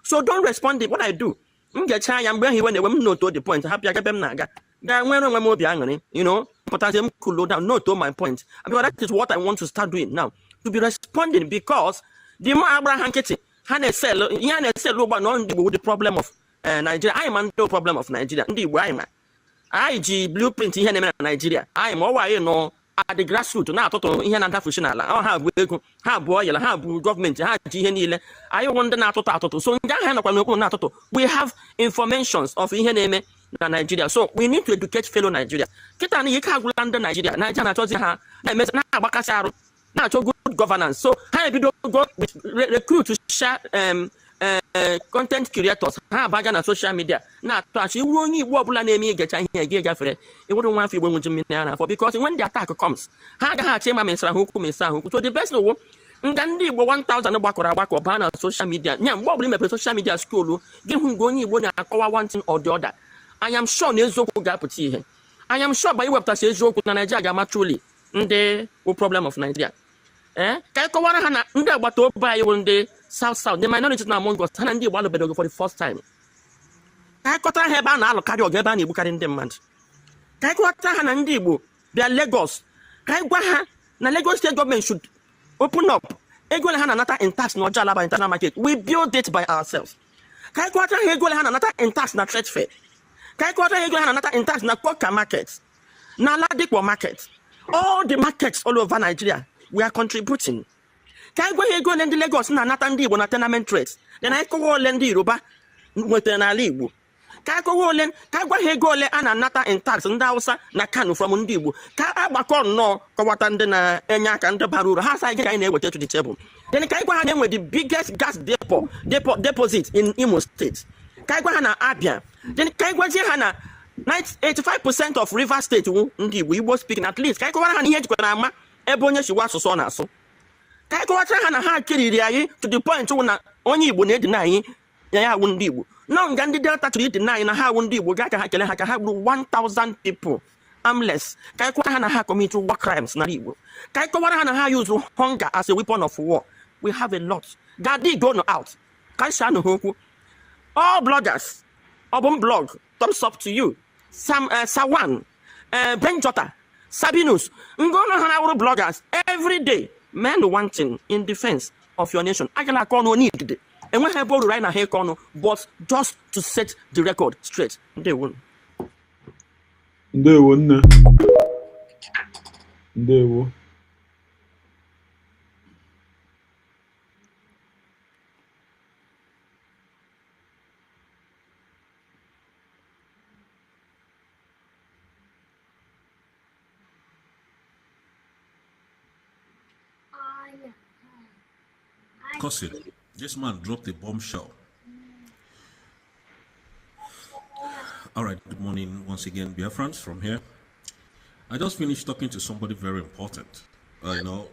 So don't respond to what I do. I'm when they not to the point. Happy I get them naga. You know, potassium cool down. No to my point. Because that is what I want to start doing now. To be responding because the more Abraham Kitty. Hana sell Yana sell over non the problem of Nigeria. I am no problem of Nigeria. Ndi why IG blueprint here in Nigeria. I am all you know at the grassroots now to here and functional. I have boy, have government, have GNL. I wonder not to so we have informations of here in Nigeria. So we need to educate fellow Nigeria. Kitani you can't under Nigeria. Nigeria not good governance. So how do you go recruit to share content creators? How bad on social media? Now to actually only wobble and me get here it wouldn't want to for because when the attack comes, how so the best of Ngandi 1,000 or ban on social media. Nyam wobbling my social media school. Give him going you wouldn't acquire one thing or the other. I am sure Nezoku Gaputi. I am sure by you have to say Zoku Nanajaga truly. The problem of Nigeria. Kaikowana Hana, Nda Bato by one day, South, the minorities now among us, Hanandi Wallabedo for the first time. Kaikota Hebana, Locadio Gabani, Bukarin demand. Kaikota Hanandibu, they are Lagos. Kaigwaha, the Lagos state government should open up. Egol Hananata in tax, not Jalaba internal market. We build it by ourselves. Kaikota Egol Hananata in tax, not trade fair. Kaikota Egol Hananata in tax, not Koka market. Naladikwa market. All the markets all over Nigeria, we are contributing. Can I go and the Lagos na natandi wana tenement rates? Then I go lend the Yoruba with an alibu. Can I go lend? Can I go le anata in tax and dausa na kanu from Undibu? Can I bakon no kawatandena enyak and the barura? Has I get in to the table? Then can I go with the biggest gas deposit in Imo State? Can I go hana Abia? Then can I go hana 85% of River State we were speaking at least. Can I go hana here to Grama? Ebonya she was so na so. Can I go hana ha kiri to the point when only would deny ya wundibu. No Gandhi Delta to deny na ha wundibu gaka hakele have 1,000 people. Armless. Can I go hana ha commit war crimes na libu. Can I go hana ha use hunger as a weapon of war? We have a lot. Gadi go no out. Can shano hoku. All bloggers, Obon blog, thumbs up to you. Sawan, Benjota, Sabinus, Ngono Hanauro bloggers every day, men wanting in defense of your nation. I can call no need. And when I bought right now, here corner, but just to set the record straight. They won. They won. They won. Cousin, this man dropped a bombshell. All right, good morning once again, dear friends from here. I just finished talking to somebody very important. The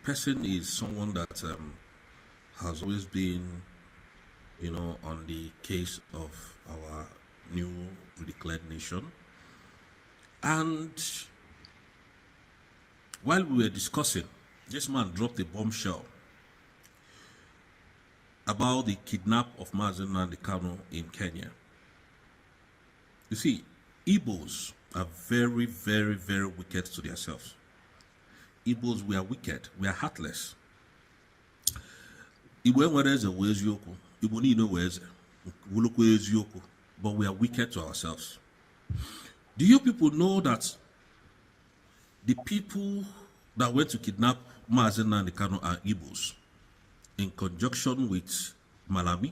person is someone that has always been, on the case of our new declared nation. And while we were discussing, this man dropped a bombshell about the kidnap of Mazen Nnamdi Kanu in Kenya. You see, Igbos are very, very, very wicked to themselves. Igbos, we are wicked. We are heartless. But we are wicked to ourselves. Do you people know that the people that went to kidnap Mazen Nnamdi Kanu are Igbos? In conjunction with Malami.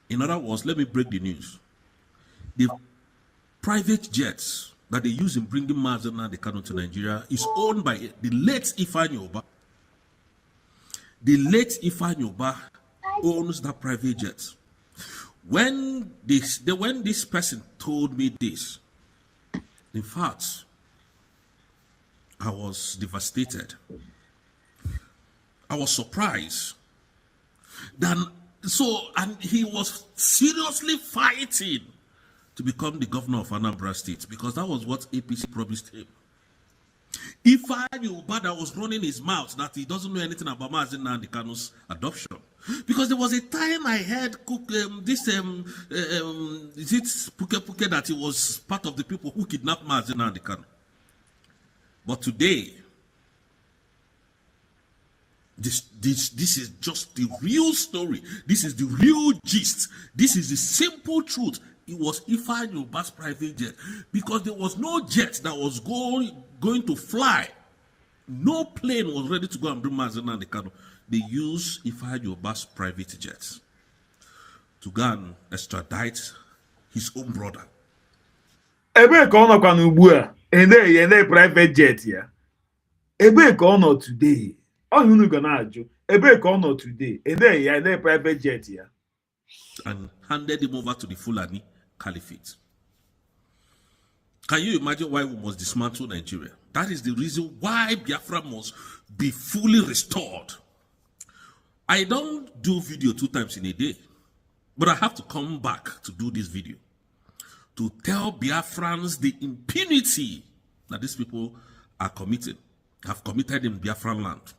In other words, let me break the news. The private jets that they use in bringing Mazen Nnamdi Kanu to Nigeria is owned by the late Ifeanyi Ubah. The late Ifeanyi Ubah owns that private jet. When this person told me this, in fact, I was devastated. I was surprised. And he was seriously fighting to become the governor of Anambra State because that was what APC promised him. Ifeanyi Ubah that was running his mouth that he doesn't know anything about Mazen Nnamdi Kanu's adoption. Because there was a time I heard is it Puke that he was part of the people who kidnapped Mazen Nnamdi Kanu. But today, This is just the real story. This is the real gist. This is the simple truth. It was Ifeanyi Uba's private jet because there was no jet that was going to fly. No plane was ready to go and bring Mazi Nnamdi Kanu. They used Ifeanyi Uba's private jet to go and extradite his own brother. Ebe ka ọ nọkwa n'ugbu a ene private jet ya. Ebe ka ọ nọ today. All you gonna ajụ. Ebe ka ọ nọ today. Ene private jet ya. And handed him over to the Fulani Caliphate. Can you imagine why we must dismantle Nigeria? That is the reason why Biafra must be fully restored. I don't do video 2 times in a day, but I have to come back to do this video to tell Biafrans the impunity that these people have committed in Biafran land.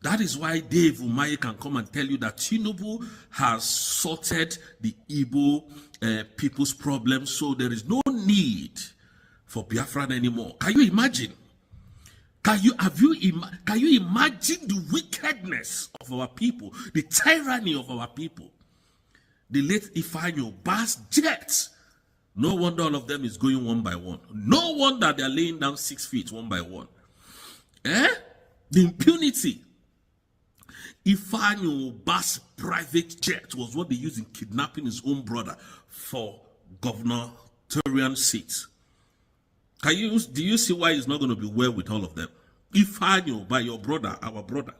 That is why Dave Umahi can come and tell you that Tinubu has sorted the Igbo people's problems, so there is no need for Biafran anymore. Can you imagine? Can you imagine the wickedness of our people, the tyranny of our people? The late Ifeanyi Uba's jets. No wonder all of them is going one by one. No wonder they are laying down 6 feet one by one. The impunity. Ifeanyi Uba's private jet was what they used in kidnapping his own brother for gubernatorial seats. Do you see why it's not going to be well with all of them? Ifeanyi Uba, your brother, our brother.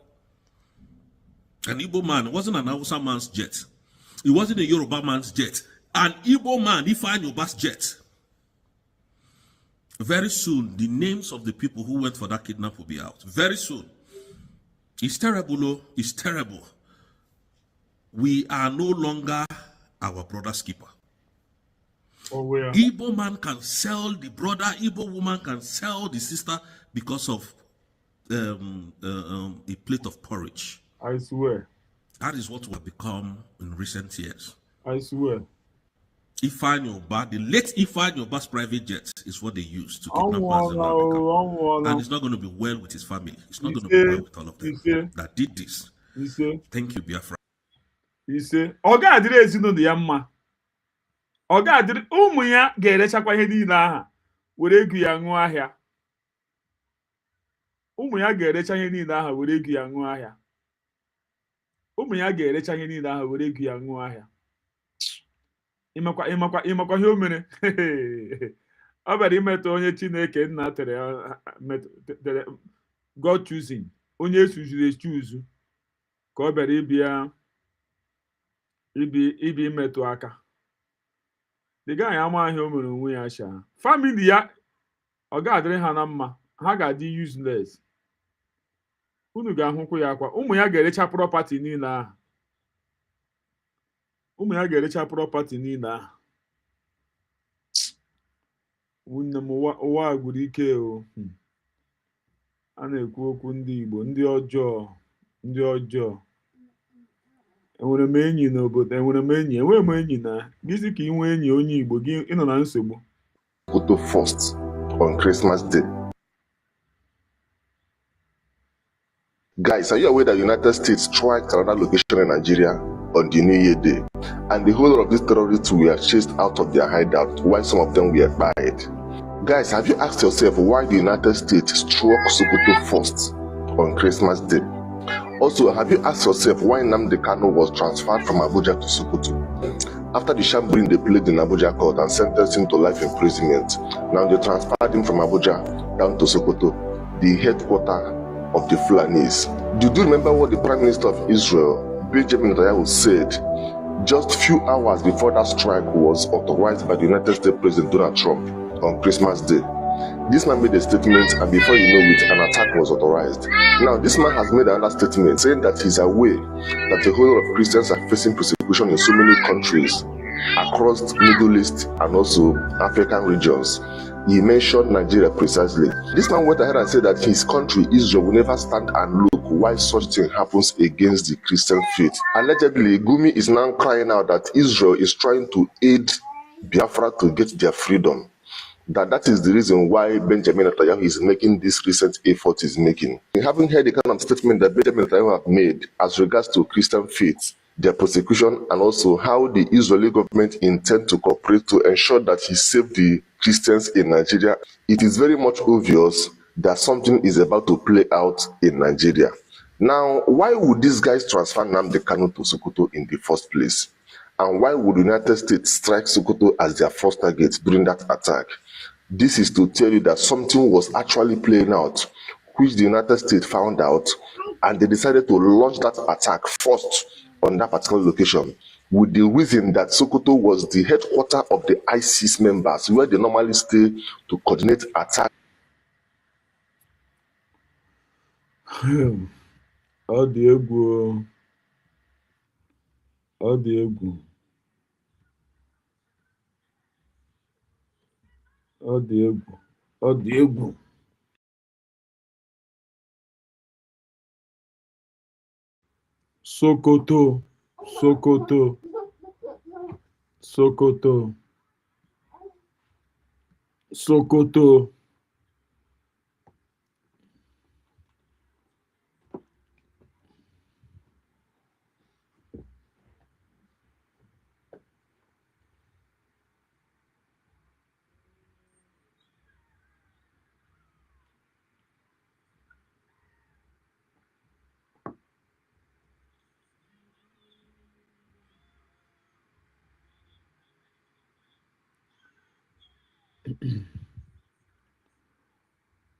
An Igbo man, it wasn't an Hausa man's jet. It wasn't a Yoruba man's jet. An Igbo man, Ifeanyi Uba's jet. Very soon, the names of the people who went for that kidnap will be out. Very soon. It's terrible, oh. It's terrible. We are no longer our brother's keeper. Igbo man can sell the brother, Igbo woman can sell the sister because of a plate of porridge. I swear. That is what we have become in recent years. I swear. Ifeanyi Uba, the late Ifeanyi Uba's private jet is what they use to kidnap Mazi Nnamdi Kanu. And it's not going to be well with his family. It's not going to be well with all of them that did this. Thank you, Biafra. He said, Oga adịrị ezinụlọ ya mma. Oga adịrị ụmụ ya ga-erechakwa ihe niile aha were ego ya ṅụọ ahịa. Ụmụ ya ga-erecha ihe niile aha were ego ya ṅụọ ahịa. Ụmụ ya ga-erecha ihe niile aha were ego ya ṅụọ ahịa. Ịmakwa ihe o mere. Ọ bịara imetụ onye Chineke nna tere God choosing, onye esuzuru echuzu ka ọ bịara ibi imetụ aka. The guy amaghị o mere onwe ya sha. Family ya ọ ga-adịrị ha na mma, ha ga-adị useless. Unu ga-ahụkwu ya akwa. Ụmụ ya ga-erecha property niile ahụ. Ụmụ ya ga-erecha property niile ahụ. Nne m ụwa gwuru ike o. A na-ekwu okwu ndị Igbo, ndị ọjọọ. Enwere m enyi n'obodo, enweghị m enyi na gịzi ka ị nwee enyi onye Igbo gị ịnọ na nsogbu. Photo first on Christmas Day. Guys, are you aware that the United States striked another location in Nigeria on the New Year Day? And the whole of these terrorists were chased out of their hideout while some of them were buried. Guys, have you asked yourself why the United States struck Sokoto first on Christmas Day? Also, have you asked yourself why Nnamdi Kanu was transferred from Abuja to Sokoto? After the shambling they played in Abuja court and sentenced him to life imprisonment, now they transferred him from Abuja down to Sokoto, the headquarters of the Fulanis. Do you remember what the Prime Minister of Israel, Benjamin Netanyahu, said just few hours before that strike was authorized by the United States President Donald Trump on Christmas Day? This man made a statement, and before you know it, an attack was authorized. Now, this man has made another statement saying that he's aware that the whole of Christians are facing persecution in so many countries across the Middle East and also African regions. He mentioned Nigeria precisely. This man went ahead and said that his country, Israel, will never stand and look while such thing happens against the Christian faith. Allegedly, Gumi is now crying out that Israel is trying to aid Biafra to get their freedom. that is the reason why Benjamin Netanyahu is making this recent effort he's making. Having heard the kind of statement that Benjamin Netanyahu have made as regards to Christian faith, their persecution, and also how the Israeli government intend to cooperate to ensure that he saved the Christians in Nigeria, it is very much obvious that something is about to play out in Nigeria. Now, why would these guys transfer Nnamdi Kanu to Sokoto in the first place? And why would the United States strike Sokoto as their first target during that attack? This is to tell you that something was actually playing out, which the United States found out, and they decided to launch that attack first on that particular location, with the reason that Sokoto was the headquarters of the ISIS members, where they normally stay to coordinate attacks. Ọ dị egwu. Ọ dị egwu. Ọ dị egwu. Ọ dị egwu. Sokoto. Sokoto. Sokoto. Sokoto.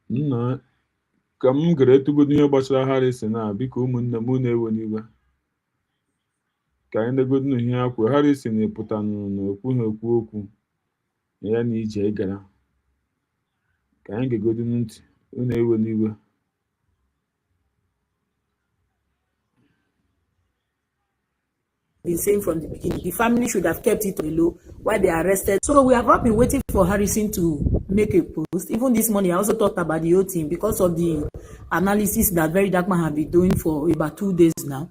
Nna ka m gara etugodo ihe gbasara Harrison na biko ụmụnne m na-ewe n'iwe ka anyị negodo ihe ha kwuo. Harrison pụta n'okwu ha ekwu okwu ya na ije gara ka anyị ga-egodo ntị unu ewe n'iwe. Been saying from the beginning, the family should have kept it low while they arrested. So we have not been waiting for Harrison to make a post. Even this morning, I also talked about the whole thing because of the analysis that Very Dark Man have been doing for about 2 days now.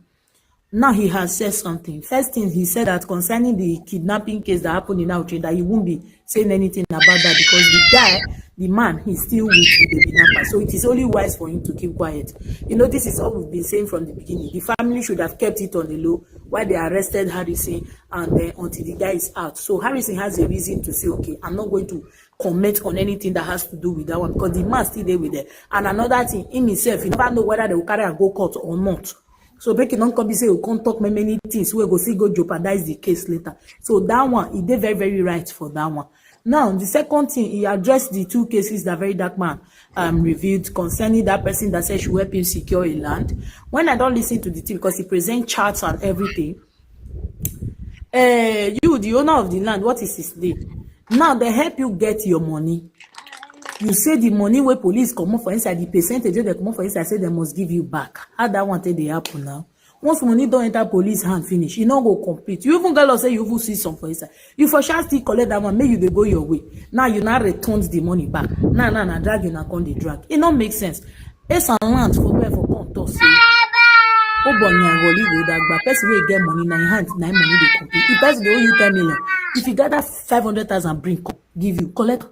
Now he has said something. First thing, he said that concerning the kidnapping case that happened in Auchi, that he won't be saying anything about that because the guy, the man, he's still with the kidnapper. So it is only wise for him to keep quiet. You know, this is all we've been saying from the beginning. The family should have kept it on the low while they arrested Harrison and then until the guy is out. So Harrison has a reason to say, okay, I'm not going to comment on anything that has to do with that one because the man still there with them. And another thing, him himself, he never know whether they will carry and go court or not. So make it not come be say you can't talk many things. We go see go jeopardize the case later. So that one, he did very, very right for that one. Now, the second thing, he addressed the 2 cases that Very Dark Man revealed concerning that person that said she will help him secure a land. When I don't listen to the thing, because he presents charts and everything, you, the owner of the land, what is his name? Now, they help you get your money. You say the money where police come up for inside, the percentage they come up for inside, say they must give you back. How that one take they happen now? Once money don't enter police hand finish, you not go complete. You even girl say you even see some for inside. You for sure still collect that one, make you they go your way. Now you now returns the money back. Nah, drag you now come the drag. It don't make sense. It's a land for where for come to say. Oh boy, that person will get money in hand, 9 money they complete. The person they owe you 10 million. If you gather 500,000 bring give you collect.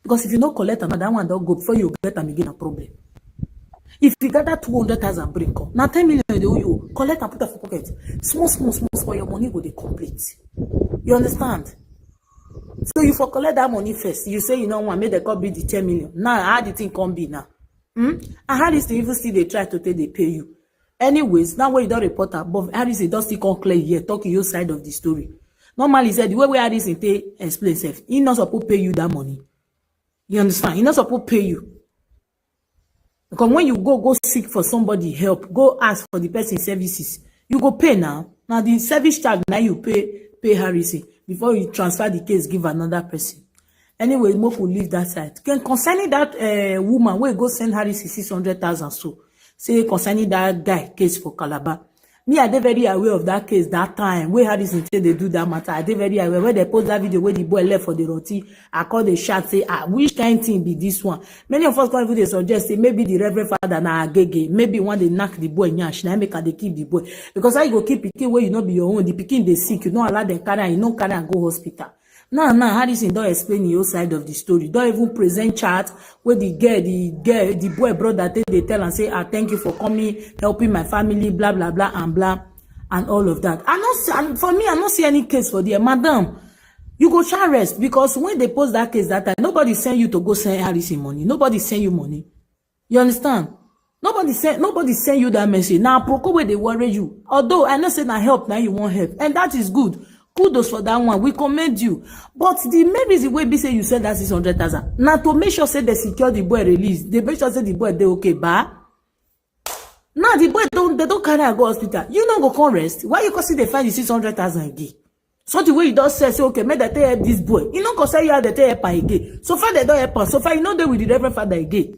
Because if you don't collect another one, don't go before you get them again a problem. If you gather 200,000 bring come, now 10 million they owe you, collect and put it for pocket. Small, your money go they complete. You understand? So you for collect that money first. You say you know one, make the call be the 10 million. Now how the thing come be now? And how this even still they try to take they pay you. Anyways, now when you don't report above, Harris does still come clear here, talking your side of the story. Normally said the way Harris they explain self, he not supposed to pay you that money. You understand? He's not supposed to pay you. Because when you go seek for somebody help, go ask for the person's services, you go pay now. Now the service charge now you pay Harrison before you transfer the case, give another person. Anyway, Mo will leave that side. Concerning that woman, where go send Harrison 600,000 so. Say concerning that guy case for Calabar. Me, I dey very aware of that case that time. Where Harrison say they do that matter. I dey very aware. When they post that video where the boy left for the roti, I call the chat say, which kind thing be this one? Many of us come they suggest say maybe the Reverend Father na agege. Maybe when they knock the boy nyash, na make they keep the boy. Because how you go keep pikin where you not be your own, the pikin they sick, you don't allow them carry and you don't carry and go hospital. Now, Harrison don't explain your side of the story. Don't even present chart where the boy brother they tell and say, thank you for coming, helping my family, blah, blah, blah, and all of that. For me, I don't see any case for the madam. You go try rest, because when they post that case that time, nobody send you to go send Harrison money. Nobody send you money. You understand? Nobody send you that message. Now, Proko where they worry you. Although I know say na help, now you want help. And that is good. Kudos for that one. We commend you. But the main reason why be say you said that 600,000. Now to make sure say they secure the boy release. They make sure say the boy they okay, ba? Now the boy they don't carry and go hospital. You don't go come rest. Why you consider they find the 600,000 again? Something where you don't say okay, make that help this boy. You don't consider you have the help again. So far they don't help. So far you know they with the Reverend Father again.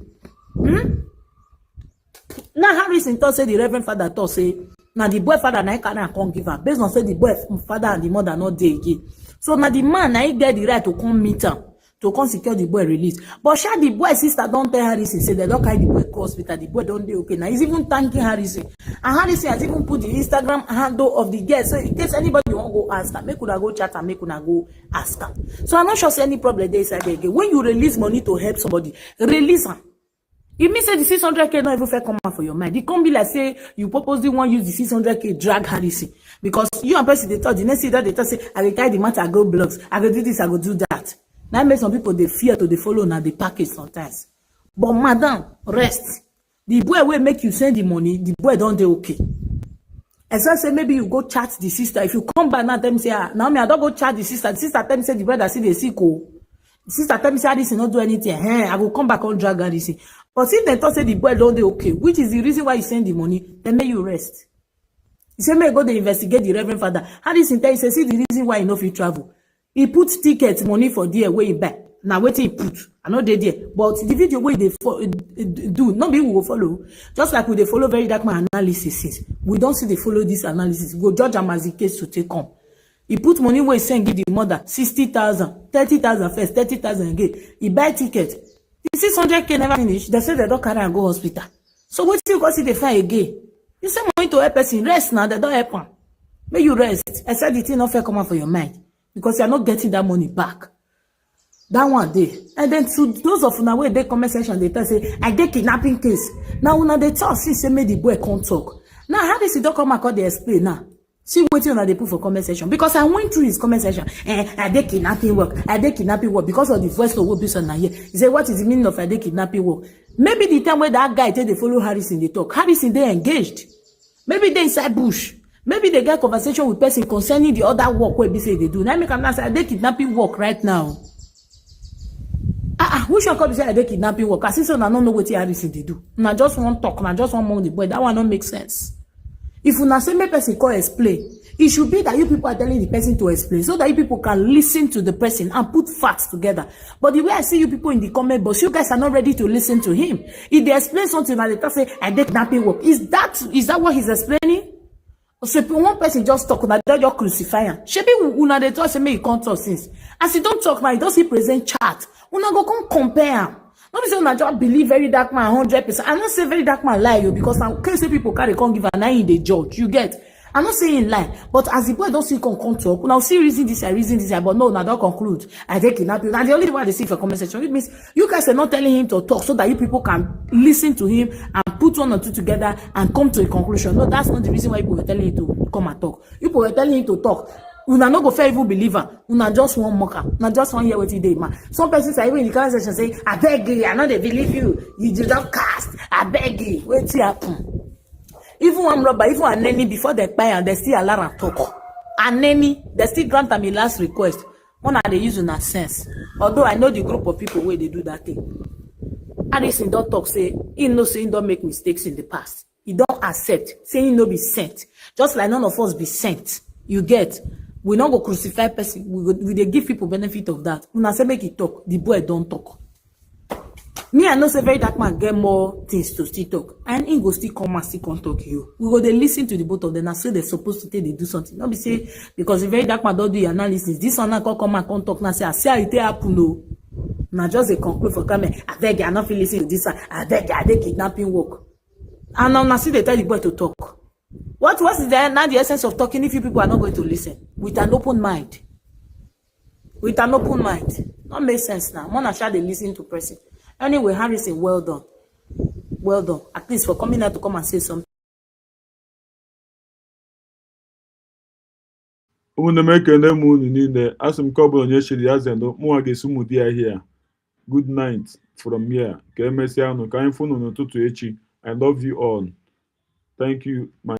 Now Harrison thought say the Reverend Father thought say now the boy father na can't give her based on say the boy father and the mother not there again. So now the man na get the right to come meet him to come secure the boy release. But sure the boy sister don't tell Harrison say they don't carry the boy to hospital. The boy don't dey okay. Now he's even thanking Harrison, and Harrison has even put the Instagram handle of the girl. So in case anybody want go ask her, make una go chat and make una go ask her. So I'm not sure say any problem there inside there again. When you release money to help somebody, release her. If me say the 600K not even fair come out for your mind, it can't be like say you purposely want to use the 600K drag Harrison, because you and person they thought the next day that they thought say I will carry the matter, I go blogs, I go do this, I go do that. That makes some people they fear to they follow now the package sometimes. But madam, rest. The boy will make you send the money. The boy don't do okay. As I say, maybe you go chat the sister. If you come back now, tell me say, now me I don't go chat the sister. The sister tell me say the brother see the sick. The sister tell me say this not do anything. I will come back on drag Harrison. But if they thought say the boy don't do okay, which is the reason why you send the money, then may you rest. You say may go to investigate the Reverend Father. Harrison tell you say see the reason why you know if you travel. He put tickets money for there where he buy. Now wait till he put. I know they there. But the video where they do, not be we will follow. Just like we they follow very dark man analysis. We don't see they follow this analysis. We go judge them as the case to take on. He put money where he send give the mother 60,000, 30,000 first, 30,000 again. He buy ticket. The 600K never finish. They say they don't carry and go hospital. So what you go see they find again? You say money to help person rest now. They don't help them. May you rest. I said the thing not fair come out for your mind. Because you are not getting that money back. That one day. And then to those of una where they comment section, they tell say, I get kidnapping case. Now una they talk, see say make the boy can't talk. Now how does he don't come and they explain now? See what you they put for comment section. Because I went through his comment section. I did kidnapping work. I did kidnapping work because of the voice of Wilson here. He said, what is the meaning of I did kidnapping work? Maybe the time where that guy tell they follow Harrison, they talk. Harrison they engaged. Maybe they inside bush. Maybe they get conversation with person concerning the other work where they say they do. Now make them say they kidnapping work right now. Who should come say they kidnapping work? As if so, I don't know what Harrison they do. Now just want talk. Now just want among the boy. That one don't make sense. If you not say make person call explain, it should be that you people are telling the person to explain so that you people can listen to the person and put facts together. But the way I see you people in the comment box, you guys are not ready to listen to him. If they explain something and they say I did kidnapping work, is that what he's explaining? So if one person just talk about that, just crucify him. Shebi una dey talk say make he can't talk since. As he don't talk now, he does he present chart. Una go come compare him. Not be say una just believe very dark man 100%. I not say very dark man lie you because now can't say people carry can't give an eye in the judge. You get? I'm not saying lie, but as the boy don't see come talk, now see reason this, but no, now don't conclude. I take kidnapping. Now the only way they see for comment section, it means you guys are not telling him to talk so that you people can listen to him and put one or two together and come to a conclusion. No, that's not the reason why people were telling him to come and talk. People were telling him to talk. Una no go fair evil believer. Una just one mocker. Una just one hear what he did, man. Some persons are even in the comment section say, I beg you, I know they believe you. You do not cast. I beg you. Wait till happen. Even one robber, even an enemy before they buy and they still allow and talk. An enemy, they still grant them a last request. One are they using that sense. Although I know the group of people where they do that thing. Harrison don't talk, say, he know say he don't make mistakes in the past. He don't accept, say he no be sent. Just like none of us be sent. You get? We not go crucify person. We they give people benefit of that. When I say make it talk, the boy don't talk. Me, I know say very dark man get more things to still talk. And he go still come and still can't talk you. We go they listen to the both of them and say they're supposed to take they do something. Not be say because the very dark man don't do the analysis. This one can come and can't talk now say I see how it happen no. Now just a conclude for coming. I beg you, I not feel listening to this one. I beg you, I did kidnapping work. And now see they tell the boy to talk. What is there now the essence of talking if you people are not going to listen with an open mind? with an open mind. Not make sense now. Mona shall they listen to person. Anyway, Harrison, well done. Well done. At least for coming out to come and say something. Unu mekene m unu niile. Asị m ka ọ bụla onye chiri ya zendo mụnwa ga-esi ụmụ di ya here. Good night from here. Ka emesịa nụ ka anyị fụ unu n'ụtụtụ echi. I love you all. Thank you.